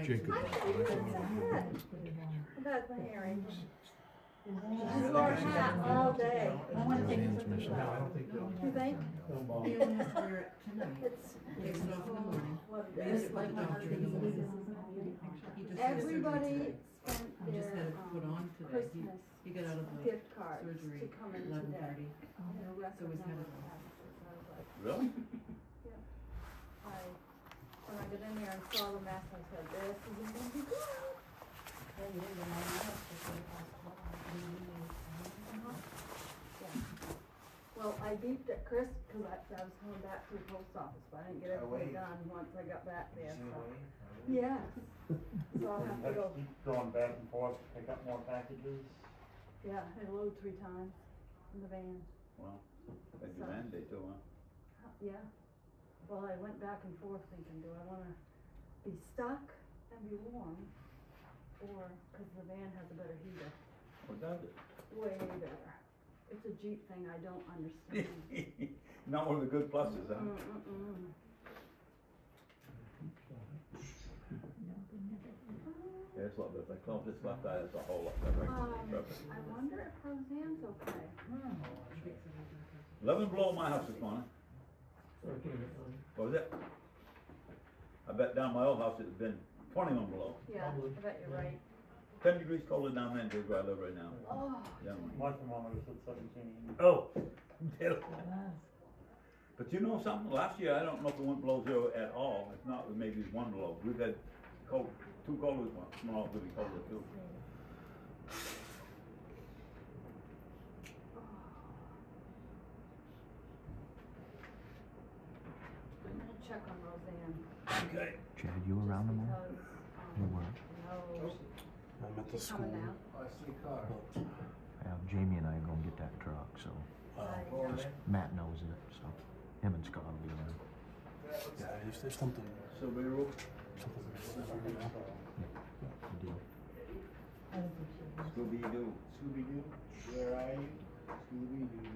Jacob. That's my hearing. She's worn hat all day. Roseanne's missing. You think? He only has to wear it tonight. It's Takes it off in the morning. what We it use is. it like that during the morning. He just had surgery Everybody today. spent He just had their it put on today. Christmas He got out of the gift cards surgery to come in at today. 11:30. And a record So he's had number it of all. passes. I was like, Really? when I got in there and saw the mess, I said, this isn't gonna be good. Yeah. Well, I beeped at Chris, cause I was coming back to the post office, but I didn't get everything done once I got back there, so. Yes, so I'll have to go, Keep going back and forth to pick up more packages. yeah, I load 3 times in the van. Well, that's your mandate too, huh? Yeah, well, I went back and forth thinking, do I wanna be stuck and be warm? Or, cause the van has a better heater, Or does way better. It's a Jeep thing I don't understand. it? Not one of the good pluses, huh? Mm-mm-mm. Yeah, it's a lot better. If I close this left eye, it's a whole lot better. I wonder if Roseanne's okay. 11 below my house this morning. What was it? I bet down my old house it's been 21 below. Yeah, I bet you're right. 10 degrees colder down there than where I live right now. Oh, Yeah. My thermometer said 17. Oh, but you know something? Last year, I don't know if it went below 0 at all. If not, maybe it's 1 below. We've had cold, 2 colder ones, small, really colder too. I'm gonna check on Roseanne. Okay. Chad, you around tomorrow? Because, You were. no, I'm at the she's school. coming now. Jamie and I are gonna get that truck, so Matt knows it, so him and Scott will be there. Yeah, if there's something, So we were, something. Good deal. Scooby-Doo. Scooby-Doo, where are you? Scooby-Doo.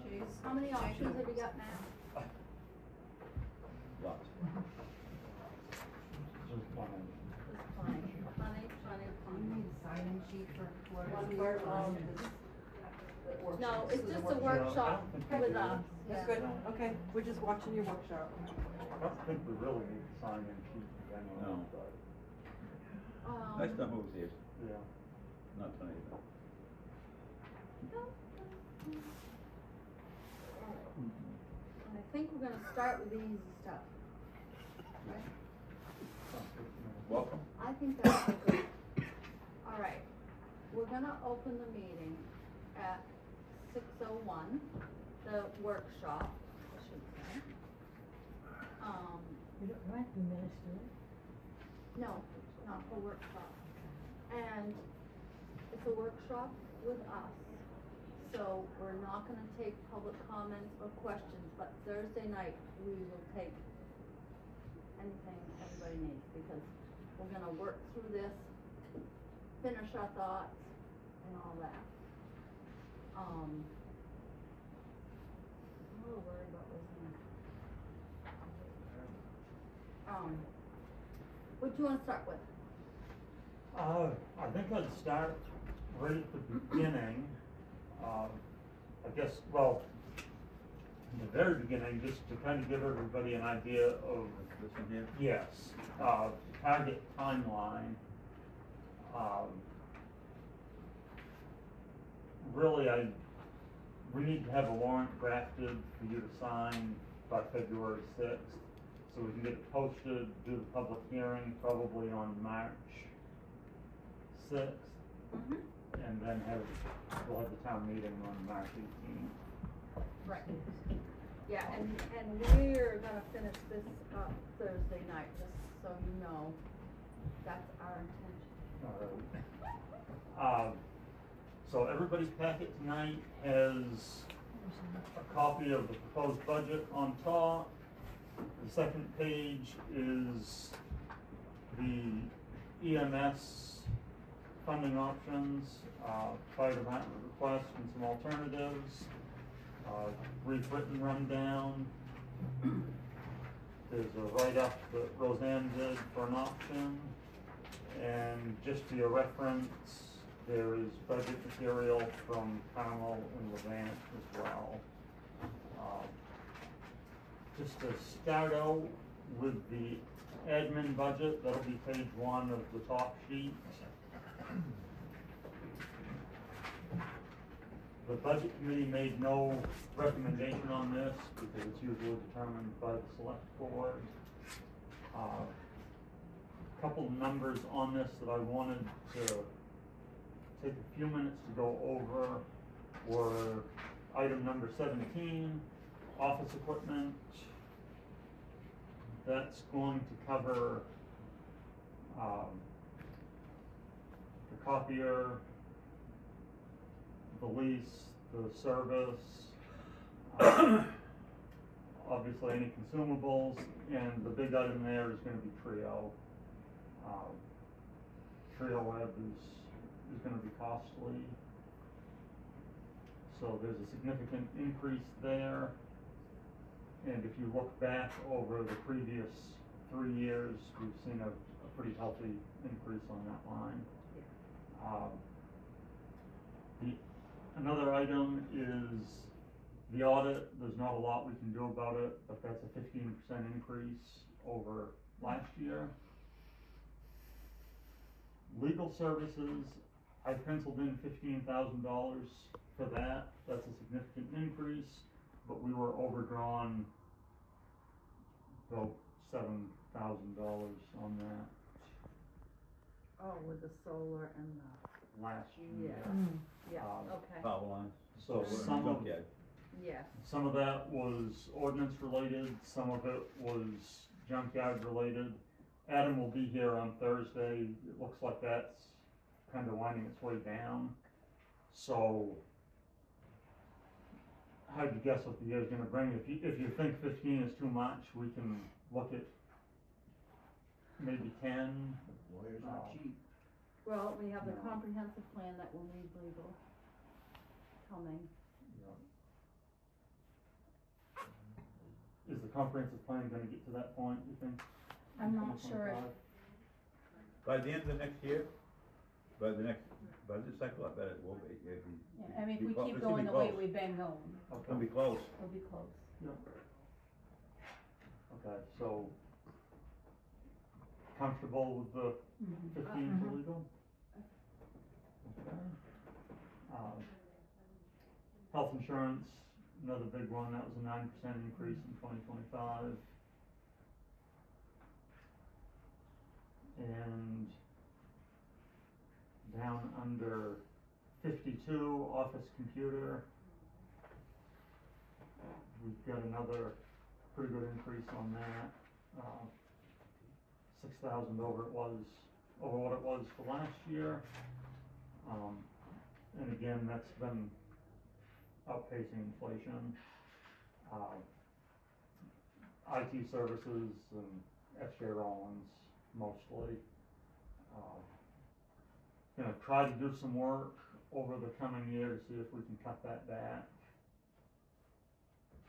Chase? How many options have you got now? Lots. Just one. Just plenty, plenty. You need a sign-in sheet for One whoever's for here. all. Workshop. No, This it's is just a workshop. workshop with us. That's good, okay, we're just watching your workshop. I don't think we really need to sign in sheet anyway, No. but, Next time who's here? yeah. Not tonight. though. And I think we're gonna start with the easy stuff. Right? Welcome. I think that's good. All right, we're gonna open the meeting at 6:01, the workshop, I should say. You don't write the minutes, do you? No, not the workshop. And it's a workshop with us, so we're not gonna take public comments or questions, but Thursday night, we will take anything everybody needs, because we're gonna work through this, finish our thoughts, and all that. I'm a little worried about Roseanne. What do you wanna start with? I think I'd start right at the beginning. I guess, well, in the very beginning, just to kind of give everybody an idea of, This one here? yes, target timeline. Really, we need to have a warrant drafted for you to sign by February 6th, so we can get it posted, do the public hearing probably on March 6th, and then we'll have the town meeting on March 18th. Right. Yeah, and we're gonna finish this up Thursday night, just so you know, that's our intention. So everybody's packet tonight has a copy of the proposed budget on top. The second page is the EMS funding options, fire department requests and some alternatives, brief written rundown. there's a write-up that Roseanne did for an auction. And just for your reference, there is budget material from Carmel and Levant as well. Just to start out with the admin budget, that'll be page 1 of the top sheet. The budget committee made no recommendation on this because it's usually determined by the select board. Couple numbers on this that I wanted to take a few minutes to go over were item number 17, office equipment. That's going to cover the copier, the lease, the service, obviously any consumables, and the big item there is going to be Trio. Trio Web is going to be costly, so there's a significant increase there. And if you look back over the previous 3 years, we've seen a pretty healthy increase on that line. Another item is the audit. There's not a lot we can do about it, but that's a 15% increase over last year. Legal services, I penciled in $15,000 for that. That's a significant increase, but we were overdrawn about $7,000 on that Oh, with the solar and the, last year. yeah, Um, okay, Power lines. So We're in some of, junkyard. yes. some of that was ordinance related, some of it was junkyard related. Adam will be here on Thursday. It looks like that's kind of winding its way down. So, hard to guess what the year's gonna bring. If you think 15 is too much, we can look at maybe 10. Lawyers aren't cheap. Well, we have the No. comprehensive plan that will need legal coming. Is the comprehensive plan gonna get to that point, you think? I'm in not sure if- 2025? By the end of the next year, by the next budget cycle, I bet it will be. It'll be- Yeah, I mean, if be we close. keep It's gonna going be the way close. we've been going, It's gonna be close. we'll be close. Okay, so comfortable with the Mhm. 15 for legal? Okay. Health insurance, another big one, that was a 9% increase in 2025. And down under 52, office computer, we've got another pretty good increase on that. 6,000 over what it was for last year. And again, that's been outpacing inflation. IT services and SJ Rollins mostly. Gonna try to do some work over the coming year to see if we can cut that back.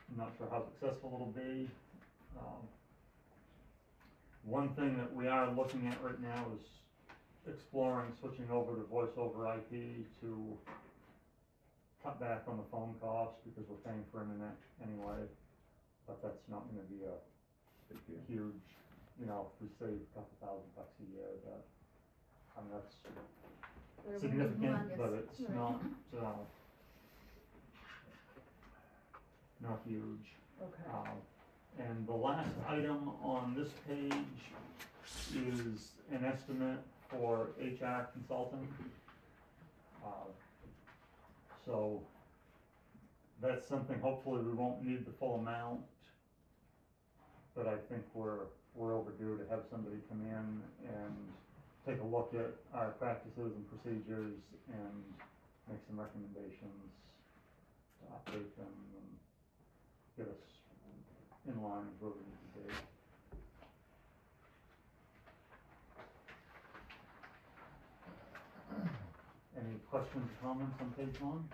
I'm not sure how successful it'll be. One thing that we are looking at right now is exploring switching over to voice over IP to cut back on the phone costs because we're paying for internet anyway. But that's not gonna be a Big deal. huge, if we save a couple $1,000 a year, that's They're significant, humongous. but it's Right. not huge. Okay. And the last item on this page is an estimate for HR consulting. So that's something, hopefully we won't need the full amount, but I think we're overdue to have somebody come in and take a look at our practices and procedures and make some recommendations to update them and get us in line with where we need to be. Any questions or comments on page 1?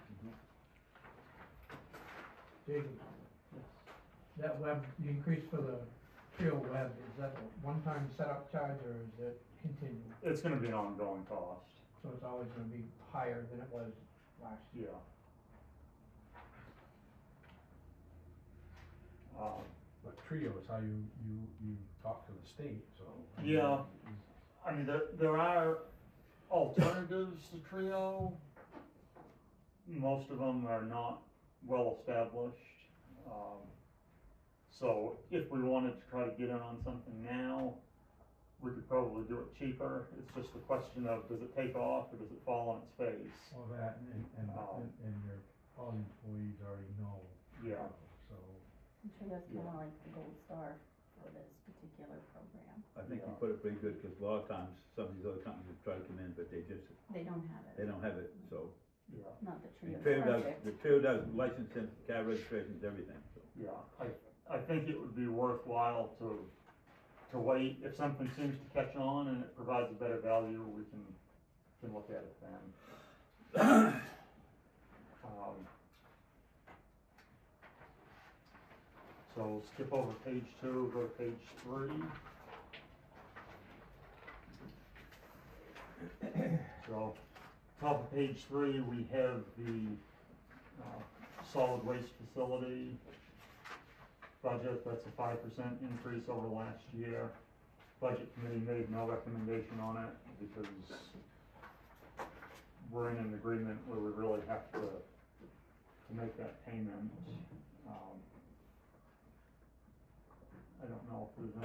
Jacob, that web, the increase for the Trio Web, is that a one-time setup charge or is it continual? It's gonna be an ongoing cost, So it's always gonna be higher than it was last year? yeah. Um, But Trio is how you talk to the state, so. I mean, Yeah. is- I mean, there are alternatives to Trio. Most of them are not well established. So if we wanted to try to get in on something now, we could probably do it cheaper. It's just a question of, does it take off or does it fall on its face? Well, that and your, all the employees already know. Yeah. So, Trio's kinda like the gold star for this particular program. I think you Yeah. put it pretty good, cause a lot of times, some of these other companies have tried to come in, but they They don't have it. don't have it, so. Yeah, Not the The Trio's Trio does, perfect. the Trio does licensing, car registrations, everything, so. yeah. I think it would be worthwhile to wait. If something seems to catch on and it provides a better value, we can look at it then. So skip over page 2, go to page 3. So, top of page 3, we have the solid waste facility budget. That's a 5% increase over last year. Budget committee made no recommendation on it because we're in an agreement where we really have to make that payment. I don't know if there's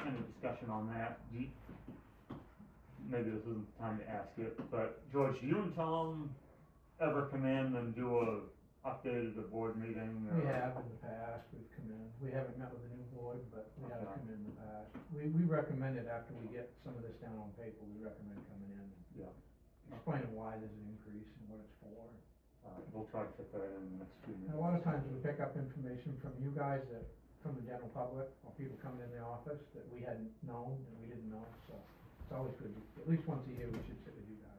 any discussion on that. Maybe this isn't the time to ask it, but George, do you and Tom ever come in and do a updated board meeting? We have in the past, we've come in, we haven't met with the new board, but we have Okay. come in the past. We recommend it after we get some of this down on paper, we recommend coming in and Yeah. explaining why there's an increase and what it's for. We'll try to fit that in the next few And minutes. a lot of times we pick up information from you guys that, from the general public, or people coming in the office that we hadn't known and we didn't know, so it's always good, at least once a year we should sit with you guys.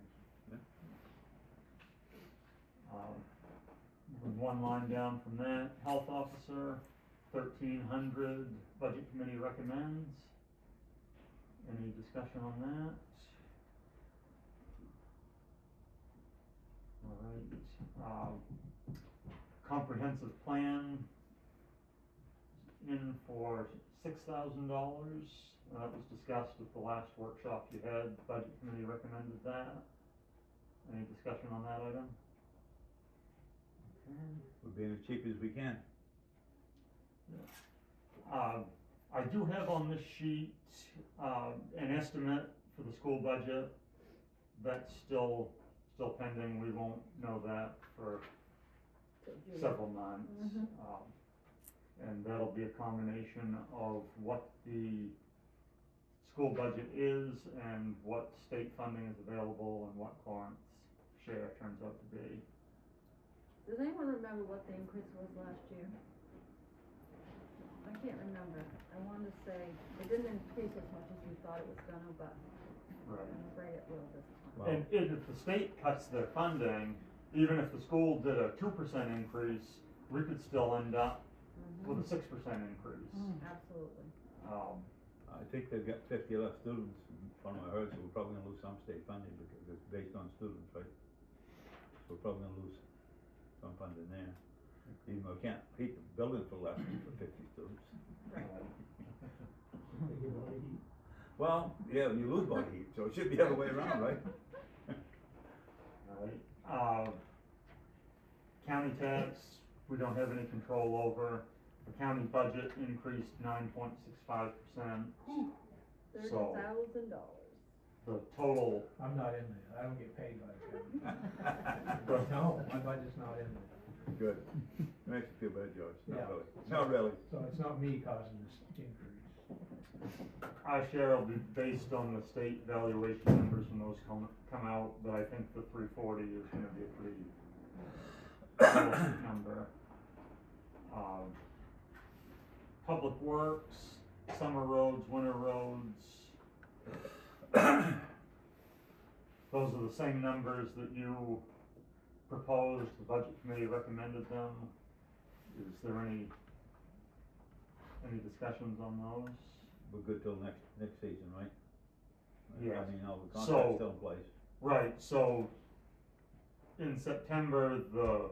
One line down from that, health officer, 1,300, budget committee recommends. Any discussion on that? Alright, comprehensive plan in for $6,000. That was discussed at the last workshop you had, budget committee recommended that. Any discussion on that item? Okay. We're being as cheap as we can. I do have on this sheet, an estimate for the school budget. That's still pending. We won't know that for several months. And that'll be a combination of what the school budget is and what state funding is available and what Corinth's share turns out to be. Does anyone remember what the increase was last year? I can't remember. I wanted to say, it didn't increase as much as we thought it was gonna, but Right. I'm afraid it will this time. Well, And if the state cuts their funding, even if the school did a 2% increase, we could still end up with a 6% increase. Absolutely. I think they've got 50 less students, from what I heard, so we're probably gonna lose some state funding because it's based on students, right? So we're probably gonna lose some funding there, even though we can't heat the building for less than for 50 students. Well, yeah, you lose body heat, so it should be the other way around, right? Right. County tax, we don't have any control over. The county budget increased 9.65%. So $30,000. the total, I'm not in there, I don't get paid by the county. No, my budget's not in there, Good. Makes you feel better, George. Yeah. Not really. Not really. so it's not me causing this increase. our share will be based on the state valuation numbers when those come out, but I think the 340 is gonna be a pretty realistic number. Public works, summer roads, winter roads. Those are the same numbers that you proposed, the budget committee recommended them. Is there any Any discussions on those? We're good till next season, right? Yes. I mean, all the So- contract's still in place. Right, so in September, the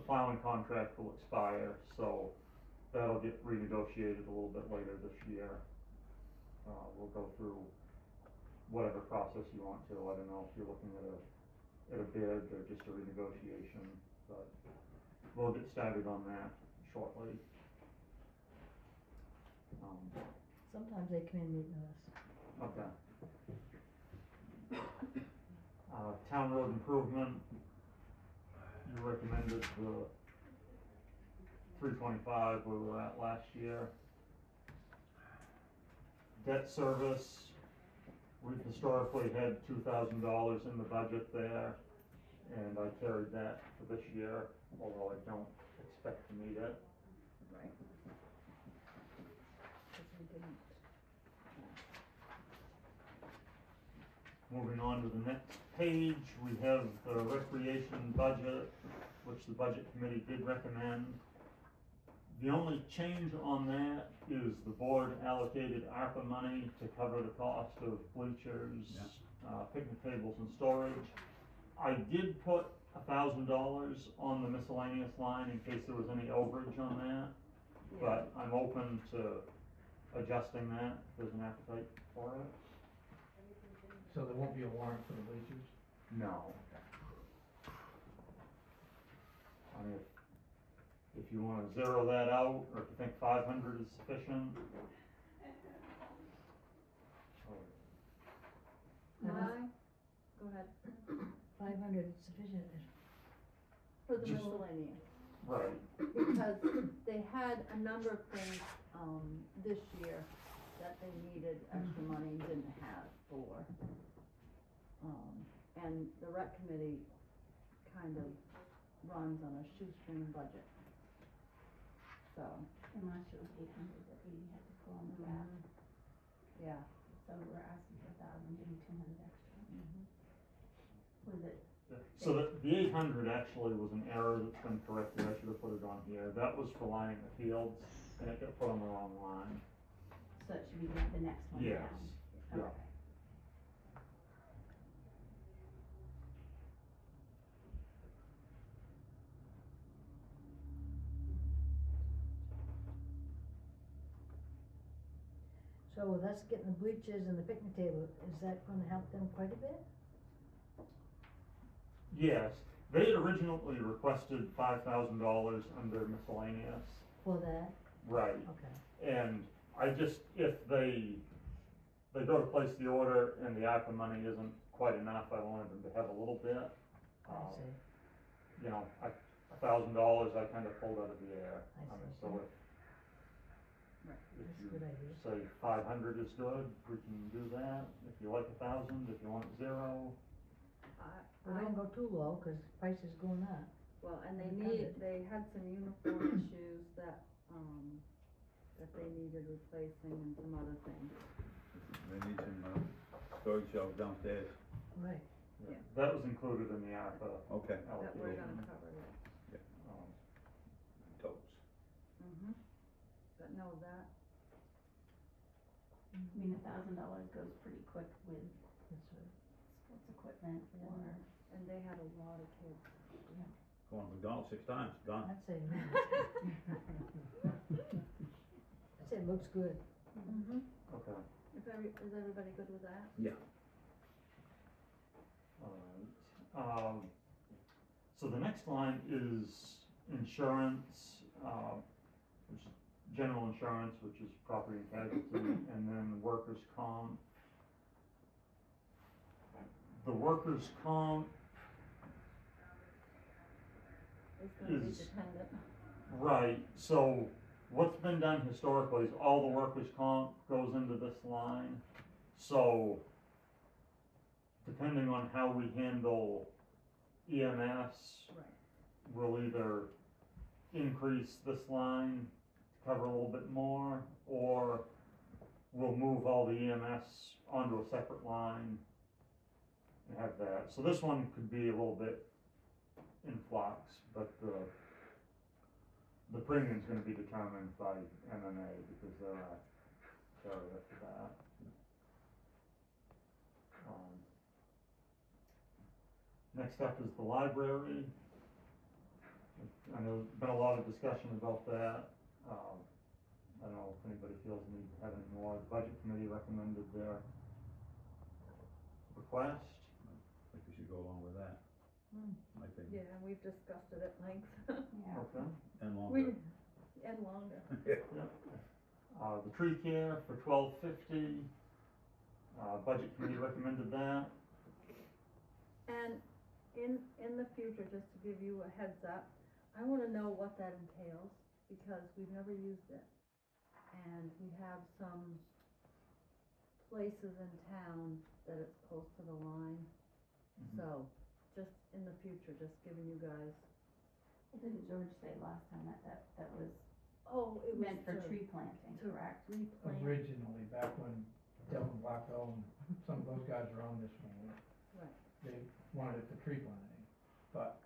plowing contract will expire, so that'll get renegotiated a little bit later this year. We'll go through whatever process you want to, I don't know if you're looking at a bid or just a renegotiation, but we'll get started on that shortly. Sometimes they come in meeting us. Okay. Town road improvement, you recommended the 325 where we were at last year. Debt service, we've historically had $2,000 in the budget there, and I carried that for this year, although I don't expect to meet it. Right. Cause we didn't. Moving on to the next page, we have the recreation budget, which the budget committee did recommend. The only change on that is the board allocated ARPA money to cover the cost of bleachers, picnic tables and storage. I did put $1,000 on the miscellaneous line in case there was any overage on that, but I'm open to adjusting that if there's an appetite for it. So there won't be a warrant for the bleachers? No. I mean, if you wanna zero that out, or if you think 500 is sufficient. Go ahead, 500 is sufficient. for the Just- miscellaneous, Right, because they had a number of things, this year that they needed extra money and didn't have for. And the rec committee kind of runs on a shoestring budget. So, And last year was 800 that we had to pull on the back, yeah. so we're asking for 1,000, giving 200 extra. Was it, so the 800 actually was an error that's been corrected, I should have put it on here, that was for lining the fields, and it got put on the wrong line. so it should be the next one Yes, down? yeah. Okay. So with us getting the bleachers and the picnic table, is that gonna help them quite a bit? Yes, they had originally requested $5,000 under miscellaneous. For that? Right. Okay. And I just, if they go to place the order and the ARPA money isn't quite enough, I wanted them to have a little bit. I see. You know, $1,000 I kind of pulled out of the air. I see. So if That's a you good idea. say 500 is good, we can do that. If you like 1,000, if you want 0, We don't go too low, cause price is going up. Well, and Covered. they had some uniform issues that they needed replacing and some other things. They need some, storage shelves downstairs. Right. Yeah. that was included in the ARPA Okay, That we're allocation. gonna cover, yeah. Um, totes. But no, that, I mean, $1,000 goes pretty quick with sports equipment or. and they had a lot of kids. Going to McDonald's 6 times, done. I'd say, I'd say it looks good. Okay. Is everybody good with that? Yeah. Alright, so the next line is insurance, which is general insurance, which is property and casualty, and then workers' comp. The workers' comp, It's gonna be Is- dependent. right, so what's been done historically is all the workers' comp goes into this line. So depending on how we handle EMS, Right. we'll either increase this line to cover a little bit more, or we'll move all the EMS onto a separate line and have that. So this one could be a little bit in flux, but the premium's gonna be determined by MMA because they're a carrier for that. Next up is the library. I know there's been a lot of discussion about that. I don't know if anybody feels the need to have any more. The budget committee recommended their request. I think we should go along with that. Hmm. I think, Yeah, we've discussed it at length. Okay. and We, longer. and longer. The tree care for $12.50. Budget committee recommended that. And in the future, just to give you a heads up, I wanna know what that entails, because we've never used it. And we have some places in town that it's close to the line, so just in the future, just giving you guys, What did George say last time, that was oh, it was meant for to tree planting, to correct? replant. Originally, back when Delvin Blackwell and some of those guys were on this one, Right. they wanted it for tree planting. But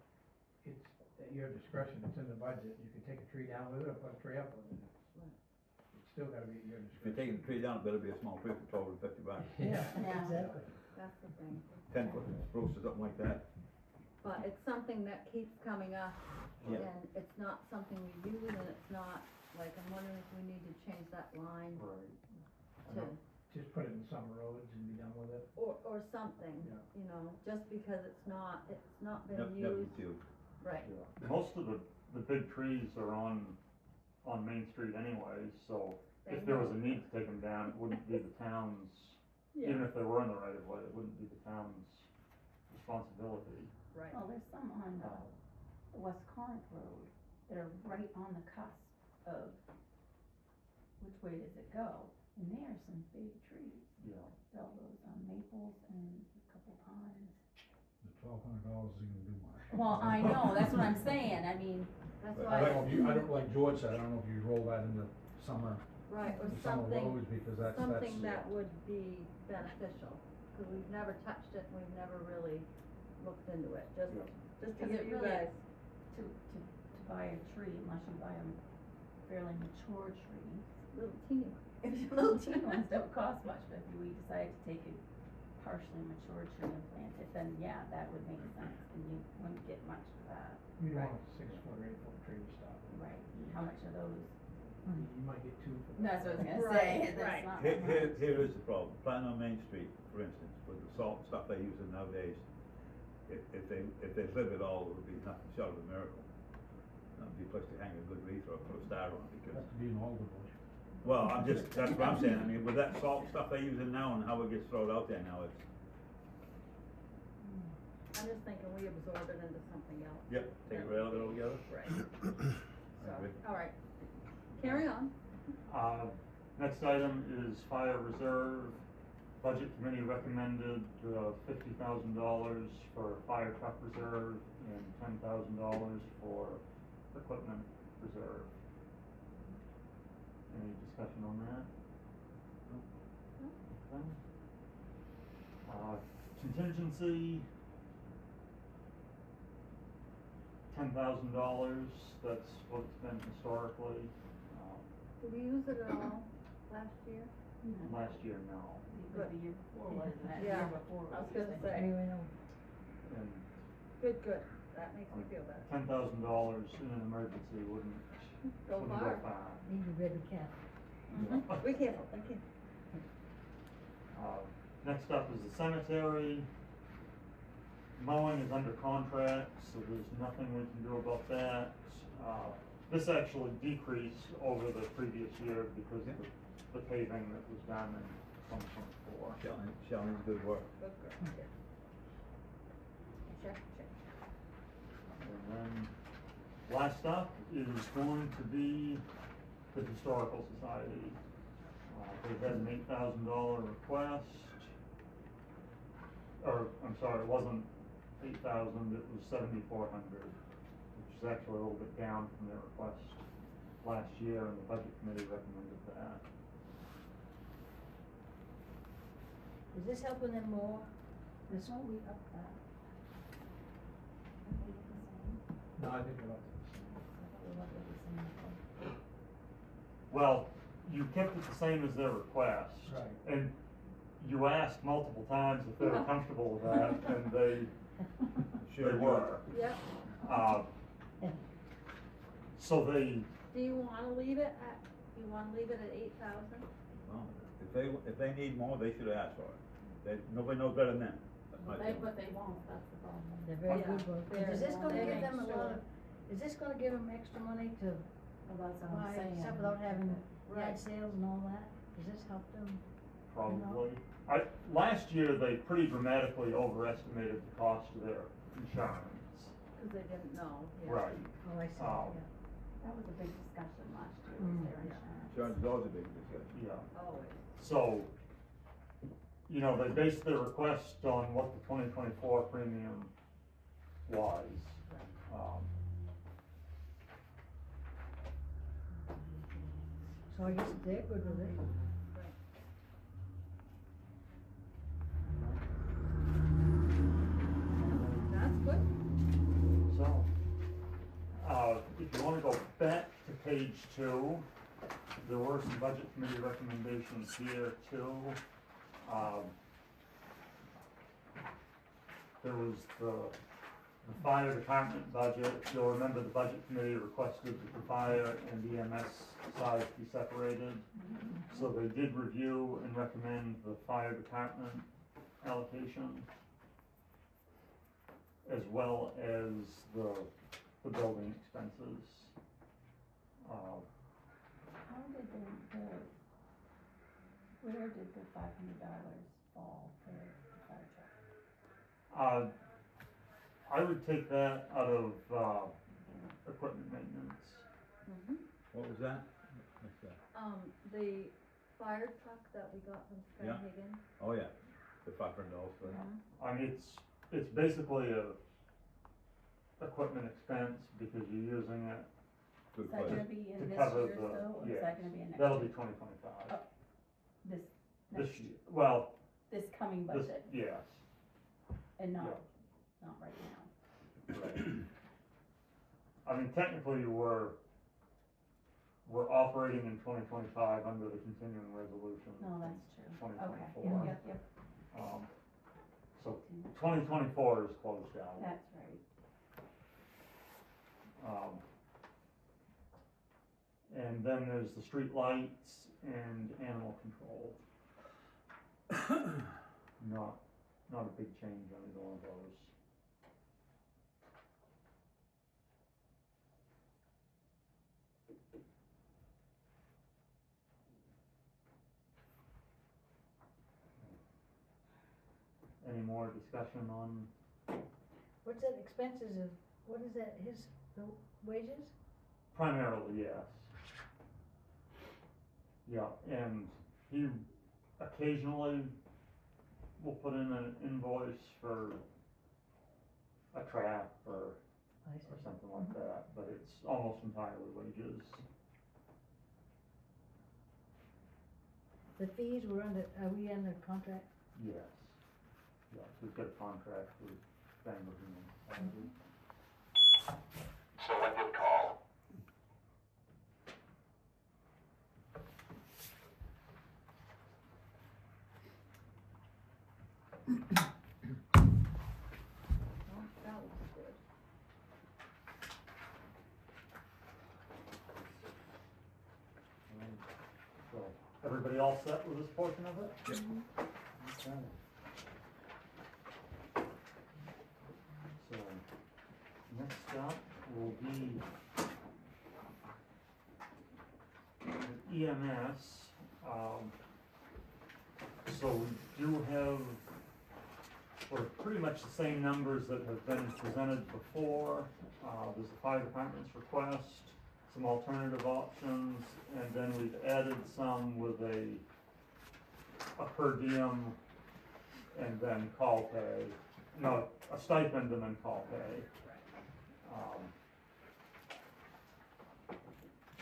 it's at your discretion, it's in the budget, you can take a tree down with it or put a tree up with it. Right. It's still gotta be at your If you're discretion. taking the tree down, it better be a small tree for $12 or $50. Yeah, Yeah. exactly. That's the thing. 10-foot spruce or something like that. But it's something that keeps coming up, Yeah. and it's not something we use, and it's not, like, I'm wondering if we need to change that line Right. to, Just put it in some roads and be done with it. or something, Yeah. you know, just because it's not been Never used, used. right, Yeah. Most of the big trees are on Main Street anyways, so They if there was a know. need to take them down, it wouldn't be the town's, even yeah, if they were in the right of way, it wouldn't be the town's responsibility. right, Well, there's some on the West Corinth Road that are right on the cusp of which way does it go? And there are some big trees, Yeah. all those maples and a couple pines. The $1,200 isn't gonna do much. Well, I know, that's what I'm saying, I mean, that's But why, I don't know if you, I don't, like George said, I don't know if you roll that into summer, right, or the summer something, roads, because that's. something that would be beneficial, cause we've never touched it, and we've never really looked into it, just Yeah. to Is get it you really- guys, to buy a tree, unless you buy a fairly mature tree. little teeny, If your little teeny ones don't cost much, but if we decide to take a partially mature tree and plant it, then yeah, that would make sense, and you wouldn't get much for that. You want a 6-foot or 8-foot tree to start with. Right, and how much are those? You might get 2 for that. That's what I was gonna Right, say, right. that's not Here, that much. here is the problem, planting on Main Street, for instance, with the salt and stuff they use nowadays, if they live at all, it would be nothing short of a miracle. That'd be a place to hang a good wreath or put a star on, because, Has to be an alder bush. well, that's what I'm saying, I mean, with that salt stuff they use now and how it gets thrown out there now, it's, I'm just thinking we absorb it into something else. yep, take it right out of it altogether. Right. I So, agree. alright, carry on. Next item is fire reserve. Budget committee recommended $50,000 for fire truck reserve and $10,000 for equipment reserve. Any discussion on that? Okay. Contingency, $10,000, that's what it's been historically. Did we use it at all last year? Last year, no. It was the year before, wasn't it? Yeah, Year before. I was it gonna the- say. Anyway, no. And Good, that makes me feel better. $10,000 in an emergency wouldn't Go wouldn't far. go far. Need to be careful. Mhm. Be careful, thank you. Next up is the cemetery. Mowing is under contract, so there's nothing we can do about that. This actually decreased over the previous year because of the paving that was done in 2024. Shelley's good work. Good girl. Check. And then, last up is going to be the Historical Society. They had an $8,000 request. Or, I'm sorry, it wasn't 8,000, it was 7,400, which is actually a little bit down from their request last year, and the budget committee recommended that. Is this helping them more? This one, we upped that. I think it's the same. No, I think we're up to the same. I thought we left it the same. Well, you kept it the same as their request. Right. And you asked multiple times if they were Yeah. comfortable with that, and they Sure, were. Yep, So they, do you wanna leave it at, at 8,000? Well, if they need more, they should ask for it. Nobody knows better than them. That's my feeling. But they won't, that's the problem. They're very Yeah. good, but They're- is this gonna they give make them a lot sure. of, is this gonna give them extra money to Well, that's what I'm buy saying. stuff without having Right. yard sales and all that? Does this help them? probably, last year, they pretty dramatically overestimated the cost of their insurance. Cause they didn't know, yeah. Right. Oh, I see, Oh. yeah. That was a big discussion last year, was Mm. their Yeah. insurance. Insurance is always a big discussion. Yeah. Always. So, they based their request on what the 2024 premium was. So I guess they're good with it. That's good. So, if you wanna go back to page 2, there were some budget committee recommendations here too. There was the fire department budget. You'll remember the budget committee requested that the fire and EMS sides be separated. So they did review and recommend the fire department allocation, as well as the building expenses. How did where did the $500 fall for the fire truck? I would take that out of, equipment maintenance. Mm-hmm. What was that? What's that? The fire truck that we got from Yeah. Skowhegan. Oh, yeah, the $500 for that. I mean, it's basically a equipment expense because you're using it, Good Is that place. gonna be To in this cover year's the- though, or is yes. that gonna be in next that'll be year? 2025. This, This next, year, well, this coming this, budget, yes, and not yeah. right now. Right. I mean, technically, we're operating in 2025 under the continuing resolution. No, that's true. Okay, 2024. yep, So 2024 is closed out. that's right. And then there's the street lights and animal control. Not a big change on either one of those. Any more discussion on, What's that expenses of, what is that, the wages? primarily, yes. Yeah, and he occasionally will put in an invoice for a trap or I see. something like that, but it's almost entirely wages. The fees were under, are we under contract? Yes. Yeah, we've got a contract with Bangor Human. Selected call. Well, that looks good. So, everybody all set with this portion of it? Yep. Okay. So, next up will be the EMS. So we do have, pretty much the same numbers that have been presented before. There's the fire department's request, some alternative options, and then we've added some with a per diem and then call pay. No, a stipend and then call pay.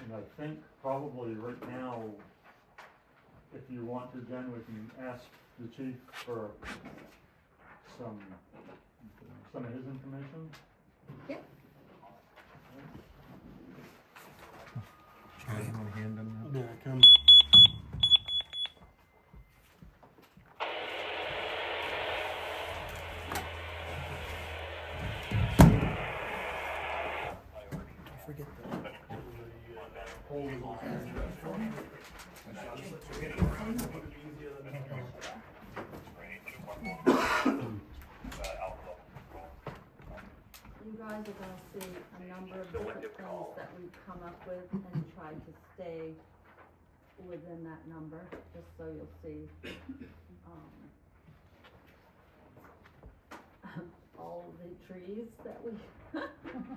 And I think probably right now, if you want to, Jen, we can ask the chief for some of his information. Yep. You wanna hand them There I come. Forget that. You guys are gonna see a number of different things that we've come up with and tried to stay within that number, just so you'll see, all the trees that we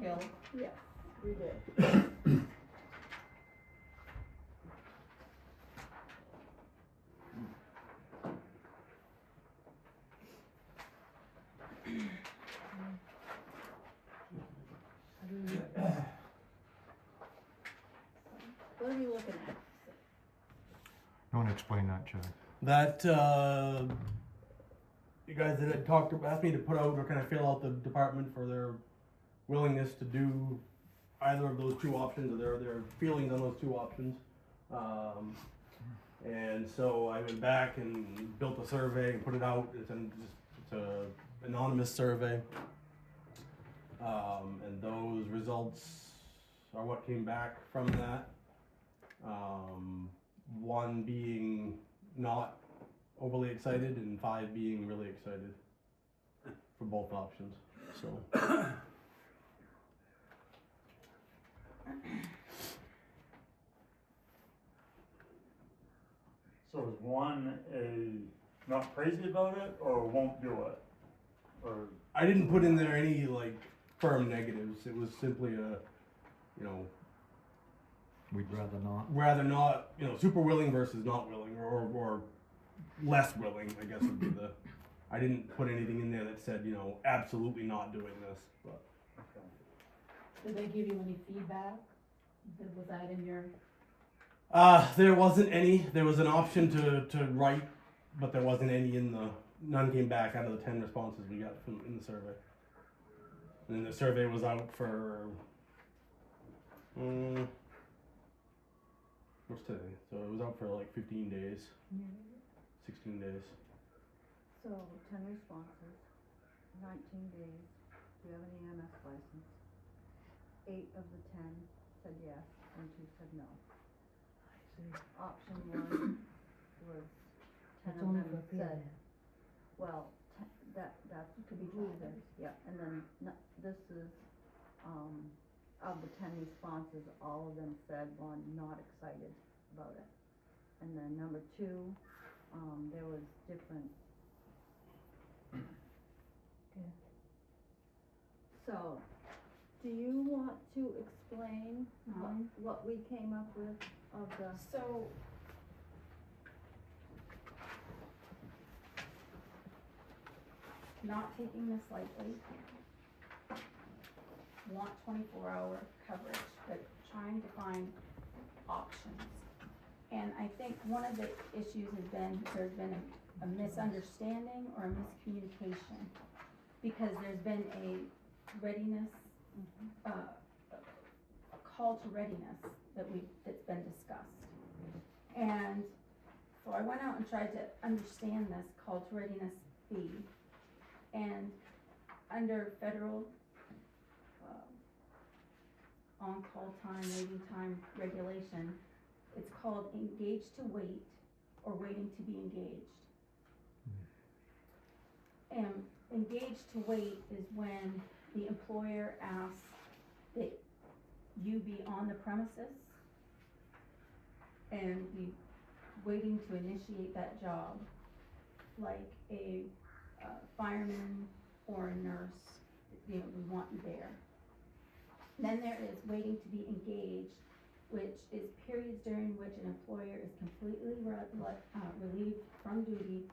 killed. Yes, we did. What are you looking at? You wanna explain that, Chad? That, you guys had talked, asked me to put out or kind of fill out the department for their willingness to do either of those two options, or their feelings on those two options. And so I went back and built a survey and put it out. It's a anonymous survey. And those results are what came back from that. One being not overly excited and 5 being really excited for both options. So. So is one not crazy about it or won't do it? Or I didn't put in there any like firm negatives. It was simply a, We'd rather not, super willing versus not willing, or less willing, I guess would be the. I didn't put anything in there that said, absolutely not doing this. But Did they give you any feedback? Was that in your? there wasn't any. There was an option to write, but there wasn't any in the. None came back out of the 10 responses we got from in the survey. And the survey was out for. What's today? So it was out for like 15 days, 16 days. So, 10 responses, 19 days, do you have an EMS license? 8 of the 10 said yes, and 2 said no. Option 1 was 10 It's of only them for a said, period. well, that could be true then, yeah, and then, this is, of the 10 responses, all of them said, well, I'm not excited about it. And then number 2, there was different. Okay. So, do you want to explain what we came up with of the? So. Not taking this lightly. Want 24-hour coverage, but trying to find options. And I think one of the issues has been, there's been a misunderstanding or a miscommunication. Because there's been a readiness, a call to readiness that's been discussed. And so I went out and tried to understand this call to readiness fee. And under federal on-call time, waiting time regulation, it's called engaged to wait or waiting to be engaged. And engaged to wait is when the employer asks that you be on the premises and be waiting to initiate that job, like a fireman or a nurse, we want you there. Then there is waiting to be engaged, which is periods during which an employer is completely relieved from duty,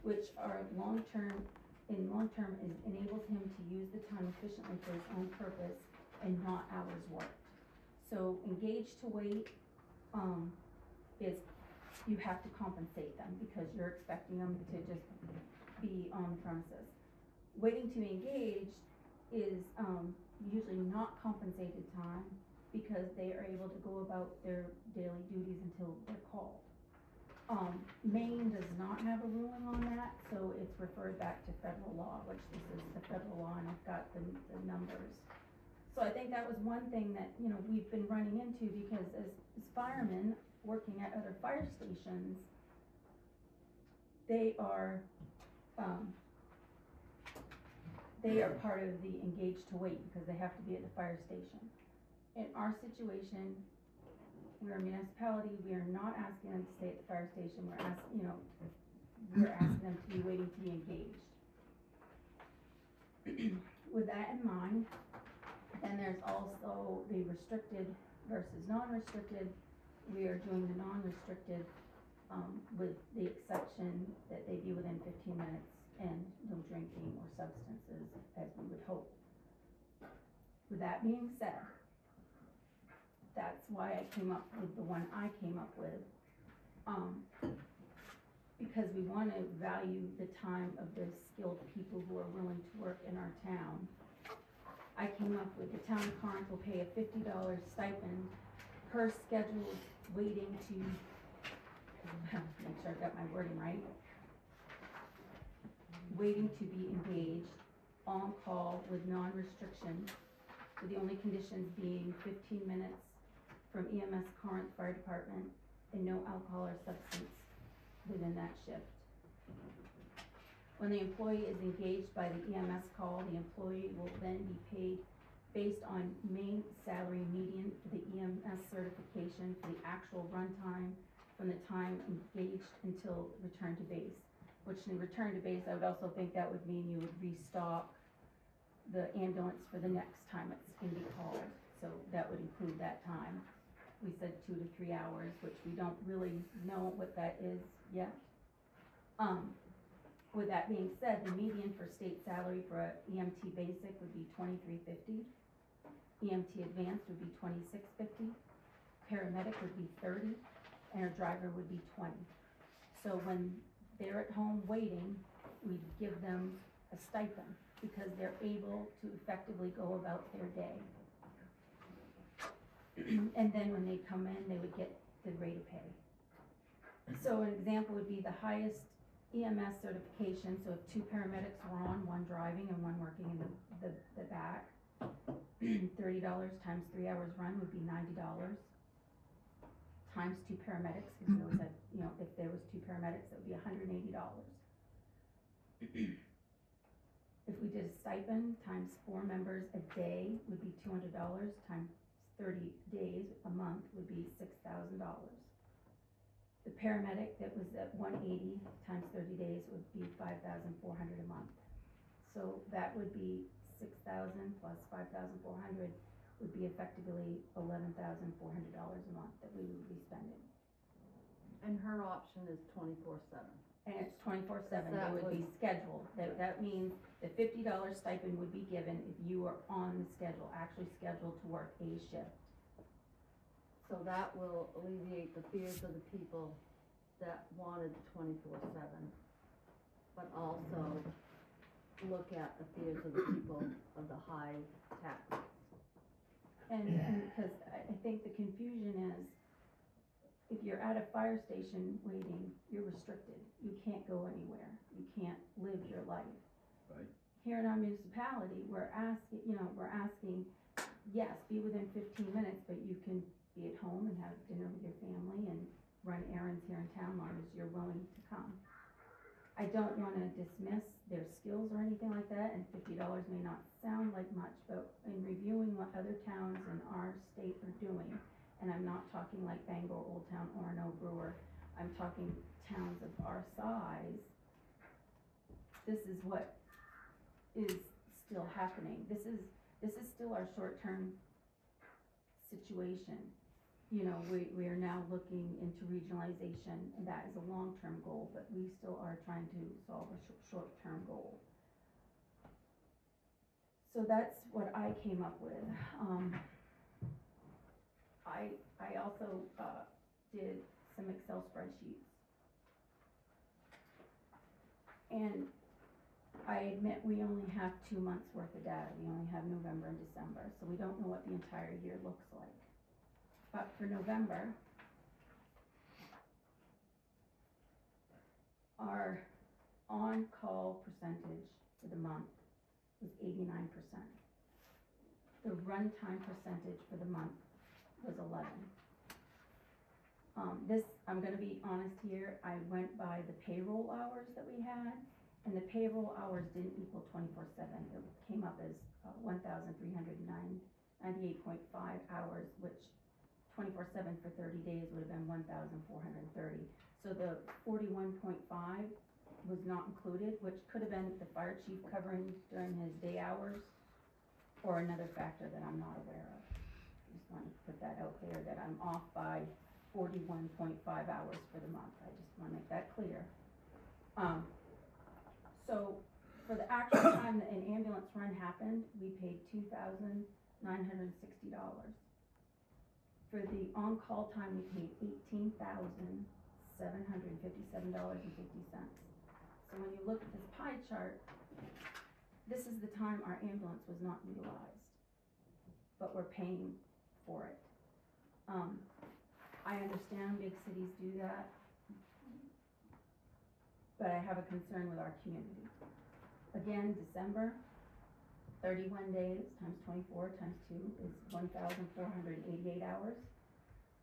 which are long-term enables him to use the time efficiently for his own purpose and not hours worked. So engaged to wait, is you have to compensate them because you're expecting them to just be on the premises. Waiting to be engaged is usually not compensated time, because they are able to go about their daily duties until they're called. Maine does not have a ruling on that, so it's referred back to federal law, which this is the federal law, and I've got the numbers. So I think that was one thing that, you know, we've been running into, because as firemen working at other fire stations, they are part of the engaged to wait, because they have to be at the fire station. In our situation, we're a municipality, we are not asking them to stay at the fire station, we're asking them to be waiting to be engaged. With that in mind, then there's also the restricted versus non-restricted. We are doing the non-restricted, with the exception that they be within 15 minutes and no drinking or substances, as we would hope. With that being said, that's why I came up with the one I came up with, because we want to value the time of the skilled people who are willing to work in our town. I came up with the town of Corinth will pay a $50 stipend per scheduled waiting to, make sure I've got my wording right, waiting to be engaged, on call with non-restriction, with the only conditions being 15 minutes from EMS Corinth Fire Department and no alcohol or substance within that shift. When the employee is engaged by the EMS call, the employee will then be paid based on Maine salary median for the EMS certification for the actual runtime from the time engaged until return to base. Which in return to base, I would also think that would mean you would restock the ambulance for the next time it's gonna be called. So that would include that time. We said 2 to 3 hours, which we don't really know what that is yet. With that being said, the median for state salary for a EMT basic would be $23.50. EMT advanced would be $26.50. Paramedic would be $30, and a driver would be $20. So when they're at home waiting, we give them a stipend because they're able to effectively go about their day. And then when they come in, they would get the rate of pay. So an example would be the highest EMS certification, so if 2 paramedics were on, 1 driving and 1 working in the back, $30 times 3 hours run would be $90. Times 2 paramedics, because we always had, you know, if there was 2 paramedics, that would be $180. If we did a stipend, times 4 members a day would be $200, times 30 days a month would be $6,000. The paramedic that was at 180 times 30 days would be $5,400 a month. So that would be 6,000 plus 5,400 would be effectively $11,400 a month that we would be spending. And her option is 24/7. And it's 24/7, That they would be was- scheduled, that means the $50 stipend would be given if you are on the schedule, actually scheduled to work a shift. So that will alleviate the fears of the people that wanted 24/7, but also look at the fears of the people of the high taxes. And because I think the confusion is, if you're at a fire station waiting, you're restricted, you can't go anywhere, you can't live your life. Right. Here in our municipality, we're asking, yes, be within 15 minutes, but you can be at home and have dinner with your family and run errands here in town, long as you're willing to come. I don't wanna dismiss their skills or anything like that, and $50 may not sound like much, but in reviewing what other towns in our state are doing, and I'm not talking like Bangor, Old Town, Orono, Brewer, I'm talking towns of our size, this is what is still happening. This is still our short-term situation. You know, we are now looking into regionalization, and that is a long-term goal, but we still are trying to solve a short-term goal. So that's what I came up with. I also did some Excel spreadsheets. And I admit we only have 2 months worth of data, we only have November and December, so we don't know what the entire year looks like. But for November, our on-call percentage for the month was 89%. The runtime percentage for the month was 11. I'm gonna be honest here, I went by the payroll hours that we had, and the payroll hours didn't equal 24/7. It came up as 1,398.5 hours, which 24/7 for 30 days would have been 1,430. So the 41.5 was not included, which could have been the fire chief covering during his day hours, or another factor that I'm not aware of. Just wanted to put that out there, that I'm off by 41.5 hours for the month. I just wanna make that clear. So for the actual time that an ambulance run happened, we paid $2,960. For the on-call time, we paid $18,757.50. So when you look at this pie chart, this is the time our ambulance was not utilized, but we're paying for it. I understand big cities do that, but I have a concern with our community. Again, December, 31 days times 24 times 2 is 1,488 hours.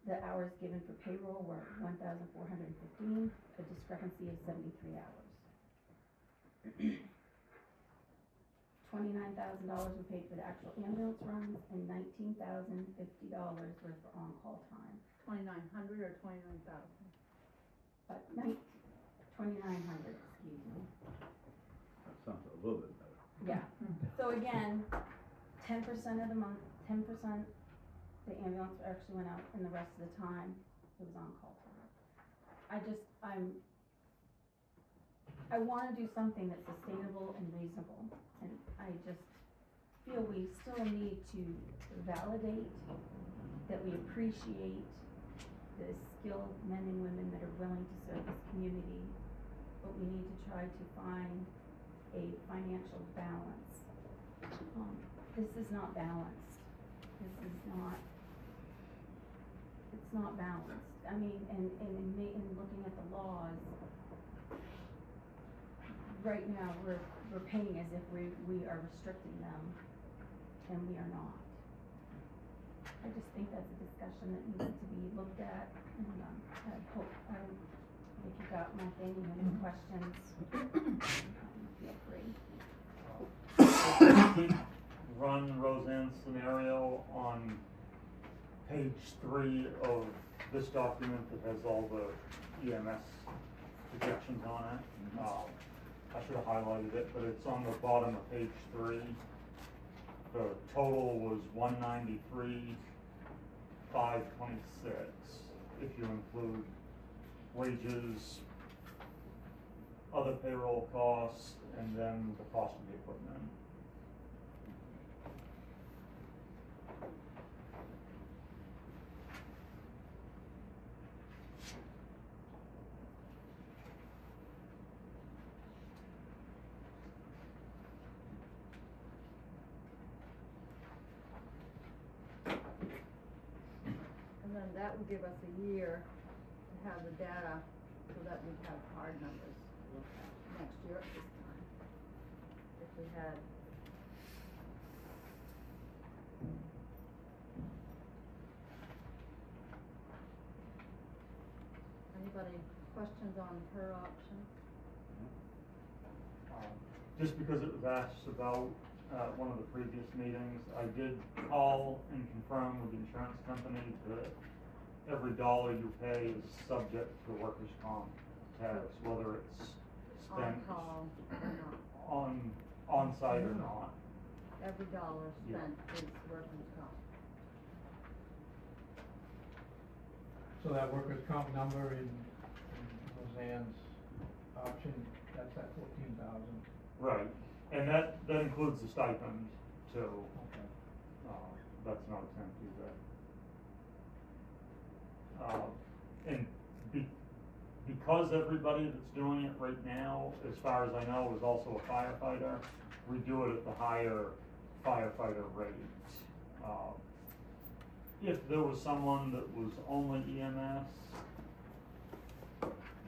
The hours given for payroll were 1,415, a discrepancy of 73 hours. $29,000 were paid for the actual ambulance runs, and $19,050 were for on-call time. 2,900 or 29,000? 2,900, excuse me. That sounds a little bit better. Yeah, so again, 10% of the month, 10% the ambulance actually went out, and the rest of the time, it was on-call time. I wanna do something that's sustainable and reasonable, and I just feel we still need to validate that we appreciate the skilled men and women that are willing to serve this community, but we need to try to find a financial balance. This is not balanced. It's not balanced. I mean, and in looking at the laws, right now, we're paying as if we are restricting them, and we are not. I just think that's a discussion that needs to be looked at, and I hope, if you got my thing, you have any questions, feel free. Run Roseanne's scenario on page 3 of this document that has all the EMS projections on it. I should have highlighted it, but it's on the bottom of page 3. The total was 193,526 if you include wages, other payroll costs, and then the cost of the equipment. And then that would give us a year to have the data so that we'd have hard numbers to look at next year at this time. If we had. Anybody questions on her option? Just because it was asked about one of the previous meetings, I did call and confirm with the insurance company that every dollar you pay is subject to workers' comp tax, whether it's spent On call or not. on site or not. Every dollar spent is workers' comp. So that workers' comp number in Roseanne's option, that's at 14,000. Right, and that includes the stipend too. Okay. That's not exempt either. And because everybody that's doing it right now, as far as I know, is also a firefighter, we do it at the higher firefighter rate. If there was someone that was only EMS,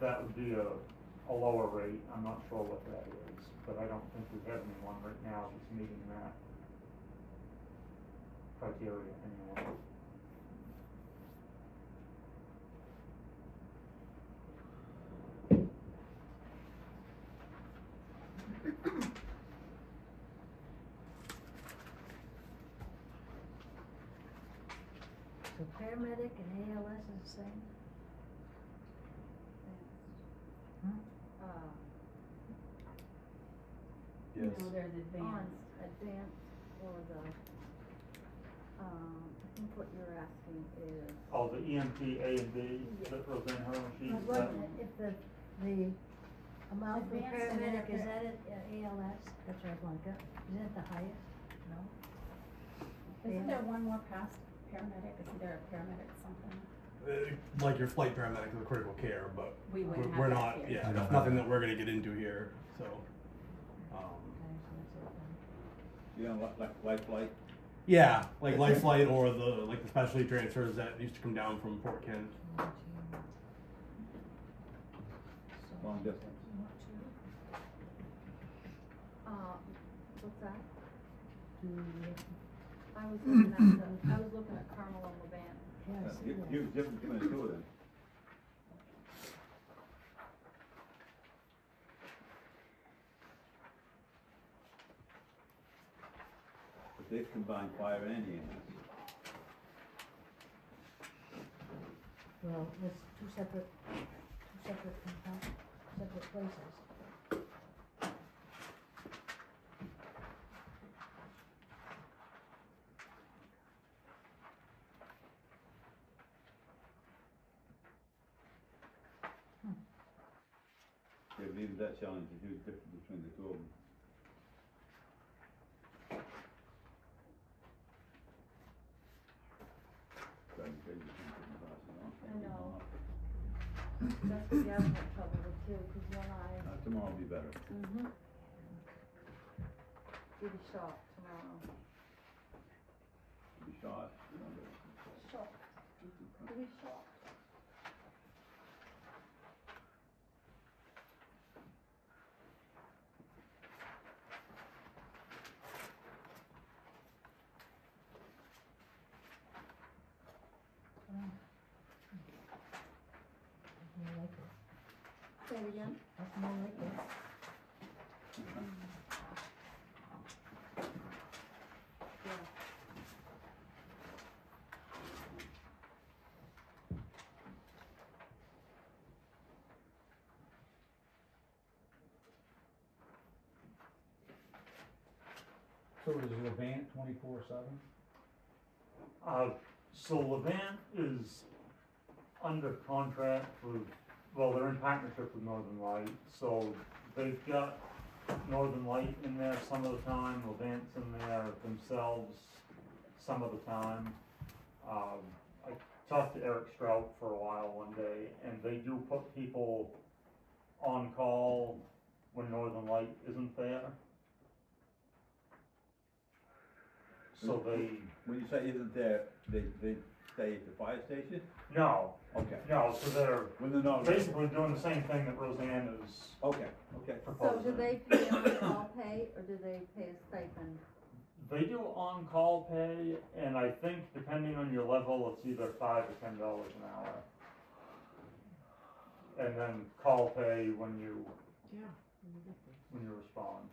that would be a lower rate, I'm not sure what that is, but I don't think we have anyone right now that's meeting that criteria anyway. So paramedic and ALS is the same? You know, there's On advanced. advanced or the, I think what you're asking is, Oh, the EMT A and B that was in her I sheet, was that, wondering if the amount for Advanced and paramedic, is then that at ALS? That's what I want, is that the highest? No? Isn't there one more past paramedic? Isn't there a paramedic something? Like your flight paramedic or critical care, but We wouldn't have we're that not, here. yeah, We don't that's have nothing that. that we're gonna get into here, so. Okay, so that's it then. You know, like life flight, Yeah, like life flight or the specialty transfers that used to come down from Fort Kent. long distance. what's that? Do we- I was looking at Carmel and Levant. Yeah, I see that. Huge difference between the two of them. But they've combined fire and EMS. Well, that's two separate places. Yeah, maybe that challenge is a huge difference between the two of them. Driving crazy, can't put my glasses on. I know. That's what the other had trouble with too, cause one eye, Tomorrow will be better. get a shot tomorrow. Be shot. Shot. Get a shot. More like it. Say it again? That's more like it. Yeah. So is Levant 24/7? So Levant is under contract with, well, they're in partnership with Northern Light, so they've got Northern Light in there some of the time, Levant's in there themselves some of the time. I talked to Eric Strout for a while one day, and they do put people on call when Northern Light isn't there. So they, When you say isn't there, they stay at the fire station? no, Okay. no, so they're When they're not. basically doing the same thing that Roseanne is Okay, okay. So proposing. do they pay on-call pay, or do they pay a stipend? They do on-call pay, and I think depending on your level, it's either $5 or $10 an hour. And then call pay when you respond.